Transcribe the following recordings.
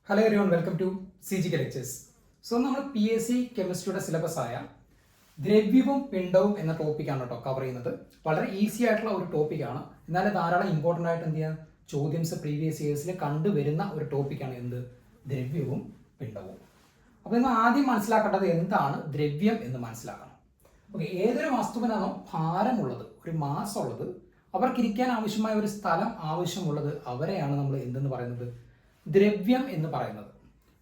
Hello everyone, welcome to CGK lectures. So നമ്മൾ PSC കെമിസ്ട്രിയുടെ syllabus ആയ ദ്രവ്യവും പിണ്ഡവും എന്ന ടോപ്പിക്കാണ് കേട്ടോ കവർ ചെയ്യുന്നത്. വളരെ ഈസി ആയിട്ടുള്ള ഒരു ടോപ്പിക്കാണ്, എന്നാൽ ധാരാളം ഇമ്പോർട്ടൻ്റ് ആയിട്ട് എന്ത് ചെയ്യുക ചോദ്യംസ് പ്രീവിയസ് ഇയേഴ്സിൽ കണ്ടുവരുന്ന ഒരു ടോപ്പിക്കാണ് എന്ത് ദ്രവ്യവും പിണ്ഡവും. അപ്പോൾ നിങ്ങൾ ആദ്യം മനസ്സിലാക്കേണ്ടത് എന്താണ് ദ്രവ്യം എന്ന് മനസ്സിലാക്കണം. ഓക്കെ, ഏതൊരു വസ്തുവിനാണോ ഭാരമുള്ളത്, ഒരു മാസ് ഉള്ളത്, അവർക്കിരിക്കാൻ ആവശ്യമായ ഒരു സ്ഥലം ആവശ്യമുള്ളത്, അവരെയാണ് നമ്മൾ എന്തെന്ന് പറയുന്നത് ദ്രവ്യം എന്ന് പറയുന്നത്.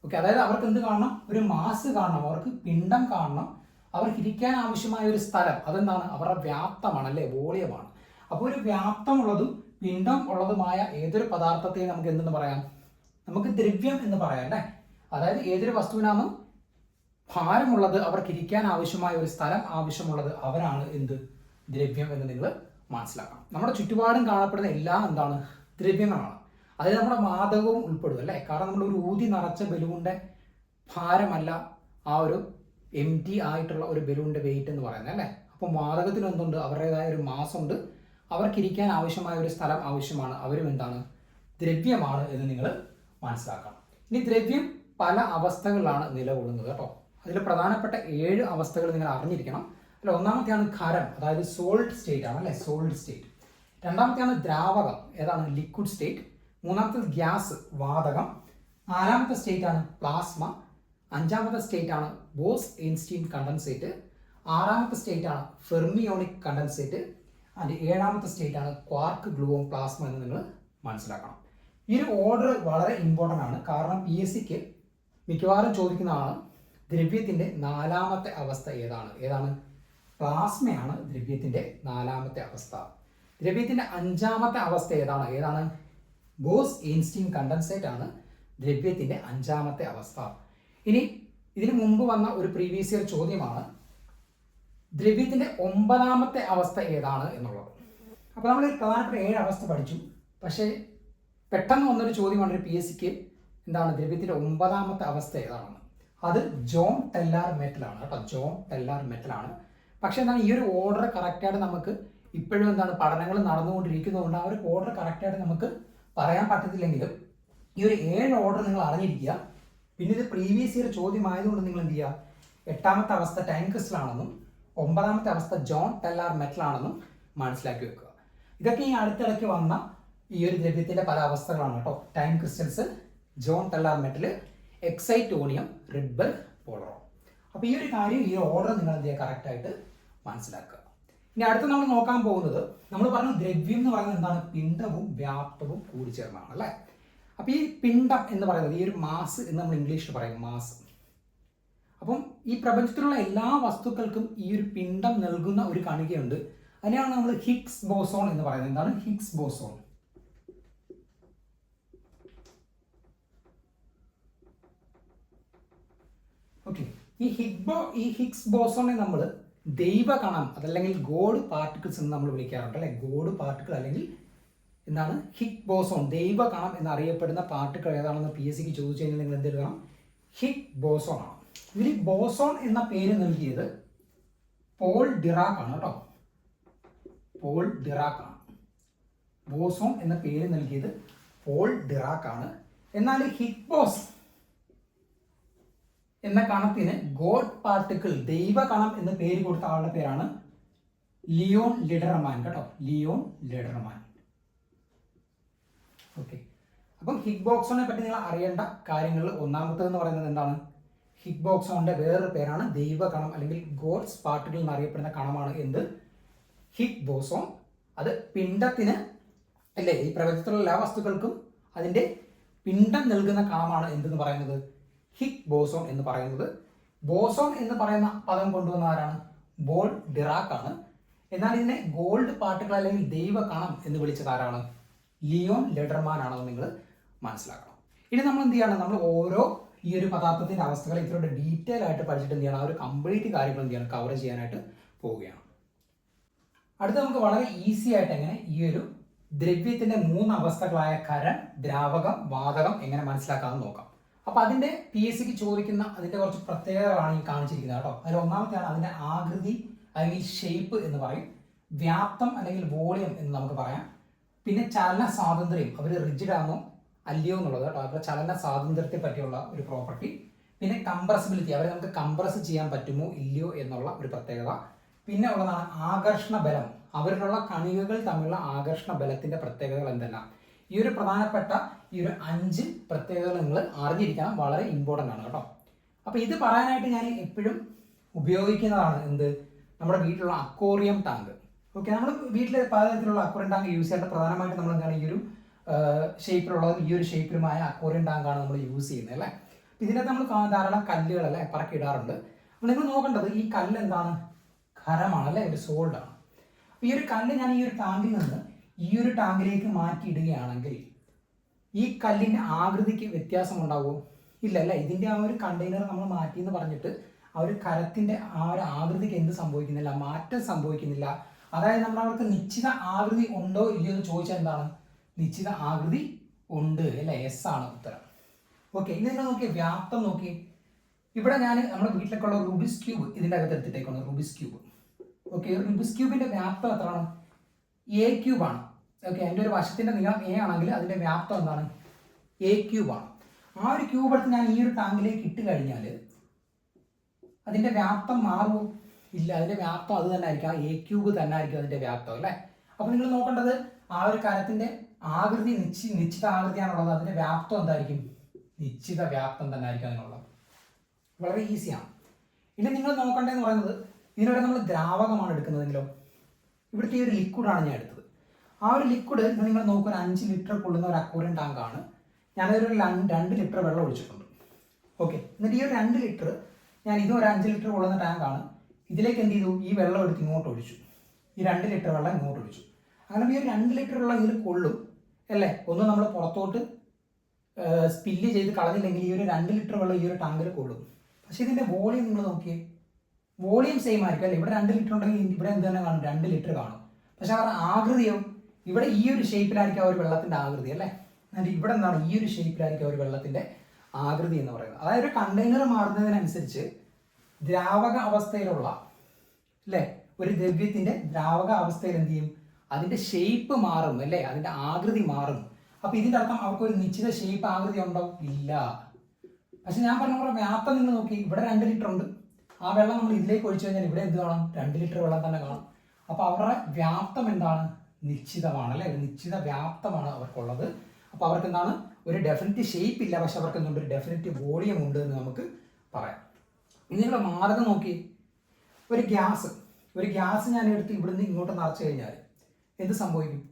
ഓക്കെ, അതായത് അവർക്ക് എന്ത് കാണണം, ഒരു മാസ് കാണണം, അവർക്ക് പിണ്ഡം കാണണം, അവർക്ക് ഇരിക്കാൻ ആവശ്യമായ ഒരു സ്ഥലം, അതെന്താണ് അവരുടെ വ്യാപ്തമാണ്, അല്ലെ വോളിയമാണ്. അപ്പോൾ ഒരു വ്യാപ്തമുള്ളതും പിണ്ഡം ഉള്ളതുമായ ഏതൊരു പദാർത്ഥത്തെയും നമുക്ക് എന്തെന്ന് പറയാം, നമുക്ക് ദ്രവ്യം എന്ന് പറയാം അല്ലേ. അതായത് ഏതൊരു വസ്തുവിനാണോ ഭാരമുള്ളത്, അവർക്ക് ഇരിക്കാൻ ആവശ്യമായ ഒരു സ്ഥലം ആവശ്യമുള്ളത്, അവരാണ് എന്ത് ദ്രവ്യം എന്ന് നിങ്ങൾ മനസ്സിലാക്കണം. നമ്മുടെ ചുറ്റുപാടും കാണപ്പെടുന്ന എല്ലാം എന്താണ് ദ്രവ്യങ്ങളാണ്. അതിൽ നമ്മുടെ വാതകവും ഉൾപ്പെടും അല്ലേ. കാരണം നമ്മൾ ഒരു ഊതി നിറച്ച ബലൂണിന്റെ ഭാരമല്ല ആ ഒരു എംറ്റി ആയിട്ടുള്ള ഒരു ബലൂണിന്റെ വെയിറ്റ് എന്ന് പറയുന്നത് അല്ലേ. അപ്പം വാതകത്തിന് എന്തുണ്ട്, അവരുടേതായ ഒരു മാസ് ഉണ്ട്, അവർക്കിരിക്കാൻ ആവശ്യമായ ഒരു സ്ഥലം ആവശ്യമാണ്, അവരും എന്താണ് ദ്രവ്യമാണ് എന്ന് നിങ്ങൾ മനസ്സിലാക്കണം. ഇനി ദ്രവ്യം പല അവസ്ഥകളിലാണ് നിലകൊള്ളുന്നത് കേട്ടോ. അതിൽ പ്രധാനപ്പെട്ട 7 അവസ്ഥകൾ നിങ്ങൾ അറിഞ്ഞിരിക്കണം. അതിൽ ഒന്നാമത്തെയാണ് ഖരം, അതായത് സോളിഡ് സ്റ്റേറ്റ് ആണ് അല്ലേ, സോളിഡ് സ്റ്റേറ്റ്. രണ്ടാമത്തെയാണ് ദ്രാവകം, ഏതാണ് ലിക്വിഡ് സ്റ്റേറ്റ്. മൂന്നാമത്തെ ഗ്യാസ്, വാതകം. നാലാമത്തെ സ്റ്റേറ്റ് ആണ് പ്ലാസ്മ. അഞ്ചാമത്തെ സ്റ്റേറ്റ് ആണ് ബോസ് ഐൻസ്റ്റീൻ കണ്ടൻസേറ്റ്. ആറാമത്തെ സ്റ്റേറ്റ് ആണ് ഫെർമിയോണിക് കണ്ടൻസേറ്റ്. ആൻഡ് ഏഴാമത്തെ സ്റ്റേറ്റ് ആണ് ക്വാർക്ക് ഗ്ലൂവോൺ പ്ലാസ്മ എന്ന് നിങ്ങൾ മനസ്സിലാക്കണം. ഈ ഒരു ഓർഡർ വളരെ ഇമ്പോർട്ടൻ്റ് ആണ്, കാരണം PSCക്ക് മിക്കവാറും ചോദിക്കുന്നതാണ് ദ്രവ്യത്തിൻ്റെ നാലാമത്തെ അവസ്ഥ ഏതാണ് പ്ലാസ്മയാണ് ദ്രവ്യത്തിൻ്റെ നാലാമത്തെ അവസ്ഥ. ദ്രവ്യത്തിൻ്റെ അഞ്ചാമത്തെ അവസ്ഥ ഏതാണ് ബോസ് ഐൻസ്റ്റീൻ കണ്ടൻസേറ്റ് ആണ് ദ്രവ്യത്തിൻ്റെ അഞ്ചാമത്തെ അവസ്ഥ. ഇനി ഇതിനു മുമ്പ് വന്ന ഒരു പ്രീവിയസ് ഇയർ ചോദ്യമാണ് ദ്രവ്യത്തിൻ്റെ 9ാമത്തെ അവസ്ഥ ഏതാണ് എന്നുള്ളത്. അപ്പോൾ നമ്മൾ പ്രധാനപ്പെട്ട 7 അവസ്ഥ പഠിച്ചു. പക്ഷേ പെട്ടെന്ന് വന്നൊരു ചോദ്യമാണ് ഒരു PSCക്ക്, എന്താണ് ദ്രവ്യത്തിൻ്റെ 9ാമത്തെ അവസ്ഥ ഏതാണെന്ന്. അത് ജോൺ ടെല്ലാർ മെറ്റലാണ് കേട്ടോ, ജോൺ ടെല്ലാർ മെറ്റലാണ്. പക്ഷേ എന്താണ് ഈ ഒരു ഓർഡർ കറക്റ്റായിട്ട് നമുക്ക് ഇപ്പോഴും എന്താണ് പഠനങ്ങൾ നടന്നുകൊണ്ടിരിക്കുന്നതുകൊണ്ട് ആ ഒരു ഓർഡർ കറക്റ്റായിട്ട് നമുക്ക് പറയാൻ പറ്റത്തില്ലെങ്കിലും ഈ ഒരു 7 ഓർഡർ നിങ്ങൾ അറിഞ്ഞിരിക്കുക. പിന്നെ ഇത് പ്രീവിയസ് ഇയർ ചോദ്യമായതുകൊണ്ട് നിങ്ങൾ എന്ത് ചെയ്യുക, 8ാമത്തെ അവസ്ഥ ടൈം ക്രിസ്റ്റൽ ആണെന്നും 9ാമത്തെ അവസ്ഥ ജോൺ ടെല്ലാർ മെറ്റൽ ആണെന്നും മനസ്സിലാക്കി വെക്കുക. ഇതൊക്കെ ഈ അടുത്തിടയ്ക്ക് വന്ന ഈ ഒരു ദ്രവ്യത്തിൻ്റെ പല അവസ്ഥകളാണ് കേട്ടോ. Time crystals, Jahn Teller metal, excitonium, Rydberg, polaron. അപ്പോൾ ഈ ഒരു കാര്യം, ഈ ഓർഡർ നിങ്ങൾ എന്ത് ചെയ്യുക കറക്റ്റായിട്ട് മനസ്സിലാക്കുക. ഇനി അടുത്ത് നമ്മൾ നോക്കാൻ പോകുന്നത്, നമ്മൾ പറഞ്ഞു ദ്രവ്യം എന്ന് പറയുന്നത് എന്താണ് പിണ്ഡവും വ്യാപ്തവും കൂടിച്ചേർന്നാണ് അല്ലേ. അപ്പോൾ ഈ പിണ്ഡം എന്ന് പറയുന്നത് ഈ ഒരു മാസ് എന്ന് നമ്മൾ ഇംഗ്ലീഷിൽ പറയും, മാസ്. അപ്പം ഈ പ്രപഞ്ചത്തിലുള്ള എല്ലാ വസ്തുക്കൾക്കും ഈ ഒരു പിണ്ഡം നൽകുന്ന ഒരു കണികയുണ്ട്, അതിനെയാണ് നമ്മൾ ഹിഗ്സ് ബോസോൺ എന്ന് പറയുന്നത്. എന്താണ് ഹിഗ്സ് ബോസോൺ? ഓക്കെ, ഈ ഹിഗ്സ് ബോസോണെ നമ്മൾ ദൈവകണം അതല്ലെങ്കിൽ ഗോഡ് പാർട്ടിക്കിൾസ് എന്ന് നമ്മൾ വിളിക്കാറുണ്ട് അല്ലെ. ഗോഡ് പാർട്ടിക്കിൾ അല്ലെങ്കിൽ എന്താണ് ഹിഗ് ബോസോൺ, ദൈവകണം എന്നറിയപ്പെടുന്ന പാർട്ടിക്കിൾ ഏതാണെന്ന് PSCക്ക് ചോദിച്ചു കഴിഞ്ഞാൽ നിങ്ങൾ എന്ത് എഴുതണം, ഹിഗ് ബോസോൺ ആണ്. ഇതിൽ ബോസോൺ എന്ന പേര് നൽകിയത് പോൾ ഡിറാക് ആണ് കേട്ടോ, പോൾ ഡിറാക് ആണ്. ബോസോൺ എന്ന പേര് നൽകിയത് പോൾ ഡിറാക് ആണ്. എന്നാൽ ഹിഗ്ബോസ് എന്ന കണത്തിന് ഗോഡ് പാർട്ടിക്കിൾ, ദൈവകണം എന്ന് പേര് കൊടുത്ത ആളുടെ പേരാണ് ലിയോൺ ലിഡർമാൻ കേട്ടോ, ലിയോൺ ലിഡർമാൻ. ഓക്കെ, അപ്പം ഹിഗ് ബോസോണിനെ പറ്റി നിങ്ങൾ അറിയേണ്ട കാര്യങ്ങളിൽ ഒന്നാമത്തേന്ന് പറയുന്നത് എന്താണ്, ഹിഗ് ബോസോണിന്റെ വേറൊരു പേരാണ് ദൈവകണം അല്ലെങ്കിൽ ഗോഡ്സ് പാർട്ടിക്കിൾ എന്നറിയപ്പെടുന്ന കണമാണ് എന്ത്, ഹിഗ് ബോസോൺ. അത് പിണ്ഡത്തിന് അല്ലേ, ഈ പ്രപഞ്ചത്തിലുള്ള എല്ലാ വസ്തുക്കൾക്കും അതിൻ്റെ പിണ്ഡം നൽകുന്ന കണമാണ് എന്തെന്ന് പറയുന്നത് ഹിഗ് ബോസോൺ എന്ന് പറയുന്നത്. ബോസോൺ എന്ന് പറയുന്ന പദം കൊണ്ടുവന്ന ആരാണ്, പോൾ ഡിറാക് ആണ്. എന്നാൽ ഇതിനെ ഗോൾഡ് പാർട്ടിക്കിൾ അല്ലെങ്കിൽ ദൈവകണം എന്ന് വിളിച്ചത് ആരാണ്, ലിയോൺ ലിഡർമാൻ ആണെന്ന് നിങ്ങൾ മനസ്സിലാക്കണം. ഇനി നമ്മൾ എന്ത് ചെയ്യണം, നമ്മൾ ഓരോ ഈ ഒരു പദാർത്ഥത്തിന്റെ അവസ്ഥകൾ ഇത്രയുടെ ഡീറ്റെയിൽ ആയിട്ട് പഠിച്ചിട്ട് എന്ത് ചെയ്യണം, ആ ഒരു കംപ്ലീറ്റ് കാര്യങ്ങൾ എന്ത് ചെയ്യണം കവർ ചെയ്യാനായിട്ട് പോവുകയാണ്. അടുത്ത നമുക്ക് വളരെ ഈസി ആയിട്ട് എങ്ങനെ ഈ ഒരു ദ്രവ്യത്തിന്റെ 3 അവസ്ഥകളായ ഖരം, ദ്രാവകം, വാതകം എങ്ങനെ മനസ്സിലാക്കാമെന്ന് നോക്കാം. അപ്പോൾ അതിൻ്റെ PSCക്ക് ചോദിക്കുന്ന അതിൻ്റെ കുറച്ച് പ്രത്യേകതകളാണ് ഈ കാണിച്ചിരിക്കുന്നത് കേട്ടോ. അതിൽ ഒന്നാമത്തെയാണ് അതിൻ്റെ ആകൃതി അല്ലെങ്കിൽ ഷേപ്പ് എന്ന് പറയും, വ്യാപ്തം അല്ലെങ്കിൽ വോളിയം എന്ന് നമുക്ക് പറയാം. പിന്നെ ചലന സ്വാതന്ത്ര്യം, അവർ റിജിഡ് ആണോ അല്ലയോ എന്നുള്ളത് കേട്ടോ, അവരുടെ ചലന സ്വാതന്ത്ര്യത്തെ പറ്റിയുള്ള ഒരു പ്രോപ്പർട്ടി. പിന്നെ കംപ്രസിബിലിറ്റി, അവരെ നമുക്ക് കംപ്രസ് ചെയ്യാൻ പറ്റുമോ ഇല്ലയോ എന്നുള്ള ഒരു പ്രത്യേകത. പിന്നെ ഉള്ളതാണ് ആകർഷണ ബലം, അവരിലുള്ള കണികകൾ തമ്മിലുള്ള ആകർഷണ ബലത്തിന്റെ പ്രത്യേകതകൾ എന്തെല്ലാം. ഈ ഒരു പ്രധാനപ്പെട്ട ഈ ഒരു 5 പ്രത്യേകതകൾ നിങ്ങൾ അറിഞ്ഞിരിക്കണം, വളരെ ഇമ്പോർട്ടൻ്റ് ആണ് കേട്ടോ. അപ്പോൾ ഇത് പറയാനായിട്ട് ഞാൻ എപ്പോഴും ഉപയോഗിക്കുന്നതാണ് എന്ത്, നമ്മുടെ വീട്ടിലുള്ള അക്വേറിയം ടാങ്ക്. ഓക്കെ, നമ്മൾ വീട്ടിൽ പലതരത്തിലുള്ള അക്വേറിയം ടാങ്ക് യൂസ് ചെയ്യാറുണ്ട്. പ്രധാനമായിട്ട് നമ്മൾ എന്താണ് ഈ ഒരു ഷേപ്പിലുള്ളതും ഈ ഒരു ഷേപ്പിലുമായ അക്വേറിയം ടാങ്കാണ് നമ്മൾ യൂസ് ചെയ്യുന്നത് അല്ലേ. ഇതിനകത്ത് നമ്മൾ ധാരാളം കല്ലുകളല്ലേ പറക്കിയിടാറുണ്ട്. അപ്പോൾ നിങ്ങൾ നോക്കേണ്ടത് ഈ കല്ല് എന്താണ്, ഖരമാണ് അല്ലേ, ഒരു സോൾഡ് ആണ്. അപ്പോൾ ഈ ഒരു കല്ല് ഞാൻ ഈ ഒരു ടാങ്കിൽ നിന്ന് ഈ ഒരു ടാങ്കിലേക്ക് മാറ്റിയിടുകയാണെങ്കിൽ ഈ കല്ലിൻ്റെ ആകൃതിക്ക് വ്യത്യാസം ഉണ്ടാവുമോ? ഇല്ല അല്ലേ. ഇതിൻ്റെ ആ ഒരു കണ്ടെയ്നർ നമ്മൾ മാറ്റി എന്ന് പറഞ്ഞിട്ട് ആ ഒരു ഖരത്തിൻ്റെ ആ ഒരു ആകൃതിക്ക് എന്ത് സംഭവിക്കുന്നില്ല, മാറ്റം സംഭവിക്കുന്നില്ല. അതായത് നമ്മൾ അവർക്ക് നിശ്ചിത ആകൃതി ഉണ്ടോ ഇല്ലയോ എന്ന് ചോദിച്ചാൽ എന്താണ്, നിശ്ചിത ആകൃതി ഉണ്ട് അല്ലേ, എസ് ആണ് ഉത്തരം. ഓക്കെ, ഇനി നിങ്ങൾ നോക്കിയേ വ്യാപ്തം നോക്കി. ഇവിടെ ഞാൻ നമ്മുടെ വീട്ടിലൊക്കെ ഉള്ള റുബിക്സ് ക്യൂബ് ഇതിൻ്റെ അകത്ത് എടുത്തിട്ടേക്കാണ്, റുബിക്സ് ക്യൂബ്. ഓക്കെ, റുബിക്സ് ക്യൂബിൻ്റെ വ്യാപ്തം എത്രയാണ്, എ ക്യൂബാണ്. ഓക്കെ, അതിൻ്റെ ഒരു വശത്തിൻ്റെ നീളം എ ആണെങ്കിൽ അതിൻ്റെ വ്യാപ്തം എന്താണ്, എ ക്യൂബാണ്. ആ ഒരു ക്യൂബ് എടുത്ത് ഞാൻ ഈ ഒരു ടാങ്കിലേക്ക് ഇട്ട് കഴിഞ്ഞാൽ അതിൻ്റെ വ്യാപ്തം മാറുമോ? ഇല്ല, അതിൻ്റെ വ്യാപ്തം അത് തന്നെ ആയിരിക്കും, ആ എ ക്യൂബ് തന്നെ ആയിരിക്കും അതിൻ്റെ വ്യാപ്തം അല്ലേ. അപ്പോൾ നിങ്ങൾ നോക്കേണ്ടത് ആ ഒരു കരത്തിൻ്റെ ആകൃതി നിശ്ചിത ആകൃതിയാണുള്ളത്, അതിൻ്റെ വ്യാപ്തം എന്തായിരിക്കും, നിശ്ചിത വ്യാപ്തം തന്നെ ആയിരിക്കും അതിനുള്ളത്. വളരെ ഈസിയാണ്. ഇനി നിങ്ങൾ നോക്കേണ്ടതെന്ന് പറയുന്നത് ഇതിനോടെ നമ്മൾ ദ്രാവകമാണ് എടുക്കുന്നതെങ്കിലോ, ഇവിടുത്തെ ഈ ഒരു ലിക്വിഡാണ് ഞാൻ എടുത്തത്. ആ ഒരു ലിക്വിഡ് നിങ്ങൾ നോക്കുക, ഒരു 5 ലിറ്റർ കൊള്ളുന്ന ഒരു അക്വേറിയം ടാങ്കാണ്. ഞാനൊരു 2 ലിറ്റർ വെള്ളം ഒഴിച്ചിട്ടുണ്ട്. ഓക്കെ, എന്നിട്ട് ഈ ഒരു 2 ലിറ്റർ ഞാൻ ഇതും ഒരു 5 ലിറ്റർ കൊള്ളുന്ന ടാങ്കാണ്. ഇതിലേക്ക് എന്ത് ചെയ്തു, ഈ വെള്ളം എടുത്ത് ഇങ്ങോട്ട് ഒഴിച്ചു, ഈ 2 ലിറ്റർ വെള്ളം ഇങ്ങോട്ട് ഒഴിച്ചു. അങ്ങനെ ഈ ഒരു 2 ലിറ്റർ വെള്ളം ഇതിൽ കൊള്ളും അല്ലേ. ഒന്നും നമ്മൾ പുറത്തോട്ട് സ്പില്ല് ചെയ്ത് കളഞ്ഞില്ലെങ്കിൽ ഈ ഒരു 2 ലിറ്റർ വെള്ളം ഈ ഒരു ടാങ്കിൽ കൊള്ളും. പക്ഷേ ഇതിൻ്റെ വോളിയം നിങ്ങൾ നോക്കിയേ, വോളിയം സെയിം ആയിരിക്കും അല്ലേ. ഇവിടെ 2 ലിറ്റർ ഉണ്ടെങ്കിൽ ഇവിടെ എന്ത് തന്നെ കാണും, 2 ലിറ്റർ കാണും. പക്ഷെ അവരുടെ ആകൃതിയോ ഇവിടെ ഈ ഒരു ഷേപ്പിലായിരിക്കും ആ ഒരു വെള്ളത്തിൻ്റെ ആകൃതി അല്ലേ. എന്നിട്ട് ഇവിടെ എന്താണ്, ഈ ഒരു ഷേപ്പിലായിരിക്കും ആ ഒരു വെള്ളത്തിൻ്റെ ആകൃതി എന്ന് പറയുന്നത്. അതായത് ഒരു കണ്ടെയ്നർ മാറുന്നതിനനുസരിച്ച് ദ്രാവക അവസ്ഥയിലുള്ള അല്ലേ ഒരു ദ്രവ്യത്തിൻ്റെ ദ്രാവക അവസ്ഥയിൽ എന്ത് ചെയ്യും, അതിൻ്റെ ഷേപ്പ് മാറും അല്ലേ, അതിൻ്റെ ആകൃതി മാറും. അപ്പോൾ ഇതിൻ്റെ അർത്ഥം അവർക്ക് ഒരു നിശ്ചിത ഷേപ്പ് ആകൃതി ഉണ്ടോ, ഇല്ല. പക്ഷെ ഞാൻ പറഞ്ഞ പോലെ വ്യാപ്തം നിങ്ങൾ നോക്കി, ഇവിടെ 2 ലിറ്റർ ഉണ്ട്, ആ വെള്ളം നമ്മൾ ഇതിലേക്ക് ഒഴിച്ചു കഴിഞ്ഞാൽ ഇവിടെ എന്ത് കാണും, 2 ലിറ്റർ വെള്ളം തന്നെ കാണും. അപ്പോൾ അവരുടെ വ്യാപ്തം എന്താണ്, നിശ്ചിതമാണ് അല്ലേ, ഒരു നിശ്ചിത വ്യാപ്തമാണ് അവർക്കുള്ളത്. അപ്പോൾ അവർക്ക് എന്താണ്, ഒരു ഡെഫിനറ്റ് ഷേപ്പ് ഇല്ല, പക്ഷെ അവർക്ക് എന്തുണ്ട്, ഒരു ഡെഫിനറ്റ് വോളിയം ഉണ്ട് എന്ന് നമുക്ക് പറയാം. ഇനി നിങ്ങൾ മാർഗം നോക്കി, ഒരു ഗ്യാസ് ഞാൻ എടുത്ത് ഇവിടുന്ന് ഇങ്ങോട്ട് നിറച്ചു കഴിഞ്ഞാൽ എന്ത് സംഭവിക്കും,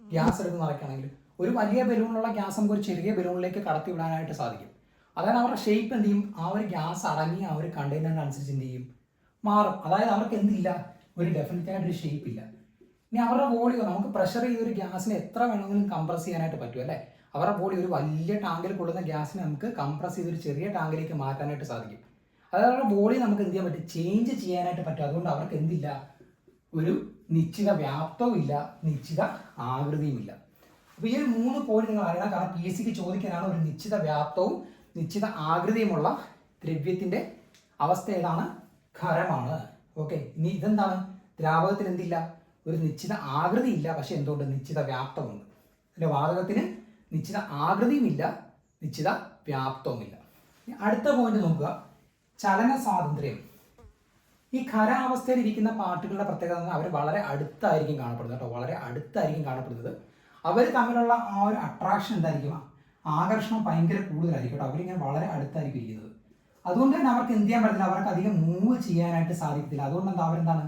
ഗ്യാസ് എടുത്ത് നിറയ്ക്കുകയാണെങ്കിൽ ഒരു വലിയ ബലൂണിലുള്ള ഗ്യാസ് നമുക്ക് ഒരു ചെറിയ ബലൂണിലേക്ക് കടത്തി വിടാനായിട്ട് സാധിക്കും. അതായത് അവരുടെ ഷേപ്പ് എന്ത് ചെയ്യും, ആ ഒരു ഗ്യാസ് അടങ്ങി ആ ഒരു കണ്ടെയ്നറിനനുസരിച്ച് എന്ത് ചെയ്യും, മാറും. അതായത് അവർക്ക് എന്തില്ല, ഒരു ഡെഫിനറ്റ് ആയിട്ടൊരു ഷേപ്പ് ഇല്ല. ഇനി അവരുടെ വോളിയോ, നമുക്ക് പ്രഷർ ചെയ്ത് ഒരു ഗ്യാസിനെ എത്ര വേണമെങ്കിലും കംപ്രസ് ചെയ്യാനായിട്ട് പറ്റും അല്ലേ. അവരുടെ ബോഡി ഒരു വലിയ ടാങ്കിൽ കൊള്ളുന്ന ഗ്യാസിനെ നമുക്ക് കംപ്രസ് ചെയ്ത് ഒരു ചെറിയ ടാങ്കിലേക്ക് മാറ്റാനായിട്ട് സാധിക്കും. അതായത് അവരുടെ ബോഡി നമുക്ക് എന്ത് ചെയ്യാൻ പറ്റും, ചേഞ്ച് ചെയ്യാനായിട്ട് പറ്റും. അതുകൊണ്ട് അവർക്ക് എന്തില്ല, ഒരു നിശ്ചിത വ്യാപ്തവും ഇല്ല, നിശ്ചിത ആകൃതിയും ഇല്ല. അപ്പോൾ ഈ ഒരു 3 പോയിന്റ് നിങ്ങൾ അറിയണം. കാരണം PSCക്ക് ചോദിക്കാനാണ് ഒരു നിശ്ചിത വ്യാപ്തവും നിശ്ചിത ആകൃതിയുമുള്ള ദ്രവ്യത്തിൻ്റെ അവസ്ഥ ഏതാണ്, ഖരമാണ്. ഓക്കെ, ഇനി ഇതെന്താണ്, ദ്രാവകത്തിന് എന്തില്ല, ഒരു നിശ്ചിത ആകൃതി ഇല്ല, പക്ഷെ എന്തുകൊണ്ട്, നിശ്ചിത വ്യാപ്തമുണ്ട്. അതിൻ്റെ വാതകത്തിന് നിശ്ചിത ആകൃതിയുമില്ല, നിശ്ചിത വ്യാപ്തവുമില്ല. അടുത്ത പോയിന്റ് നോക്കുക, ചലന സ്വാതന്ത്ര്യം. ഈ ഖരാവസ്ഥയിൽ ഇരിക്കുന്ന പാർട്ടികളുടെ പ്രത്യേകത അവർ വളരെ അടുത്തായിരിക്കും കാണപ്പെടുന്നത് കേട്ടോ, വളരെ അടുത്തായിരിക്കും കാണപ്പെടുന്നത്. അവർ തമ്മിലുള്ള ആ ഒരു അട്രാക്ഷൻ എന്തായിരിക്കും, ആകർഷണം ഭയങ്കര കൂടുതലായിരിക്കും കേട്ടോ. അവരിങ്ങനെ വളരെ അടുത്തായിരിക്കും ഇരിക്കുന്നത്. അതുകൊണ്ട് തന്നെ അവർക്ക് എന്ത് ചെയ്യാൻ പറ്റില്ല, അവർക്ക് അധികം മൂവ് ചെയ്യാനായിട്ട് സാധിക്കത്തില്ല. അതുകൊണ്ട് എന്താ, അവരെന്താണ്,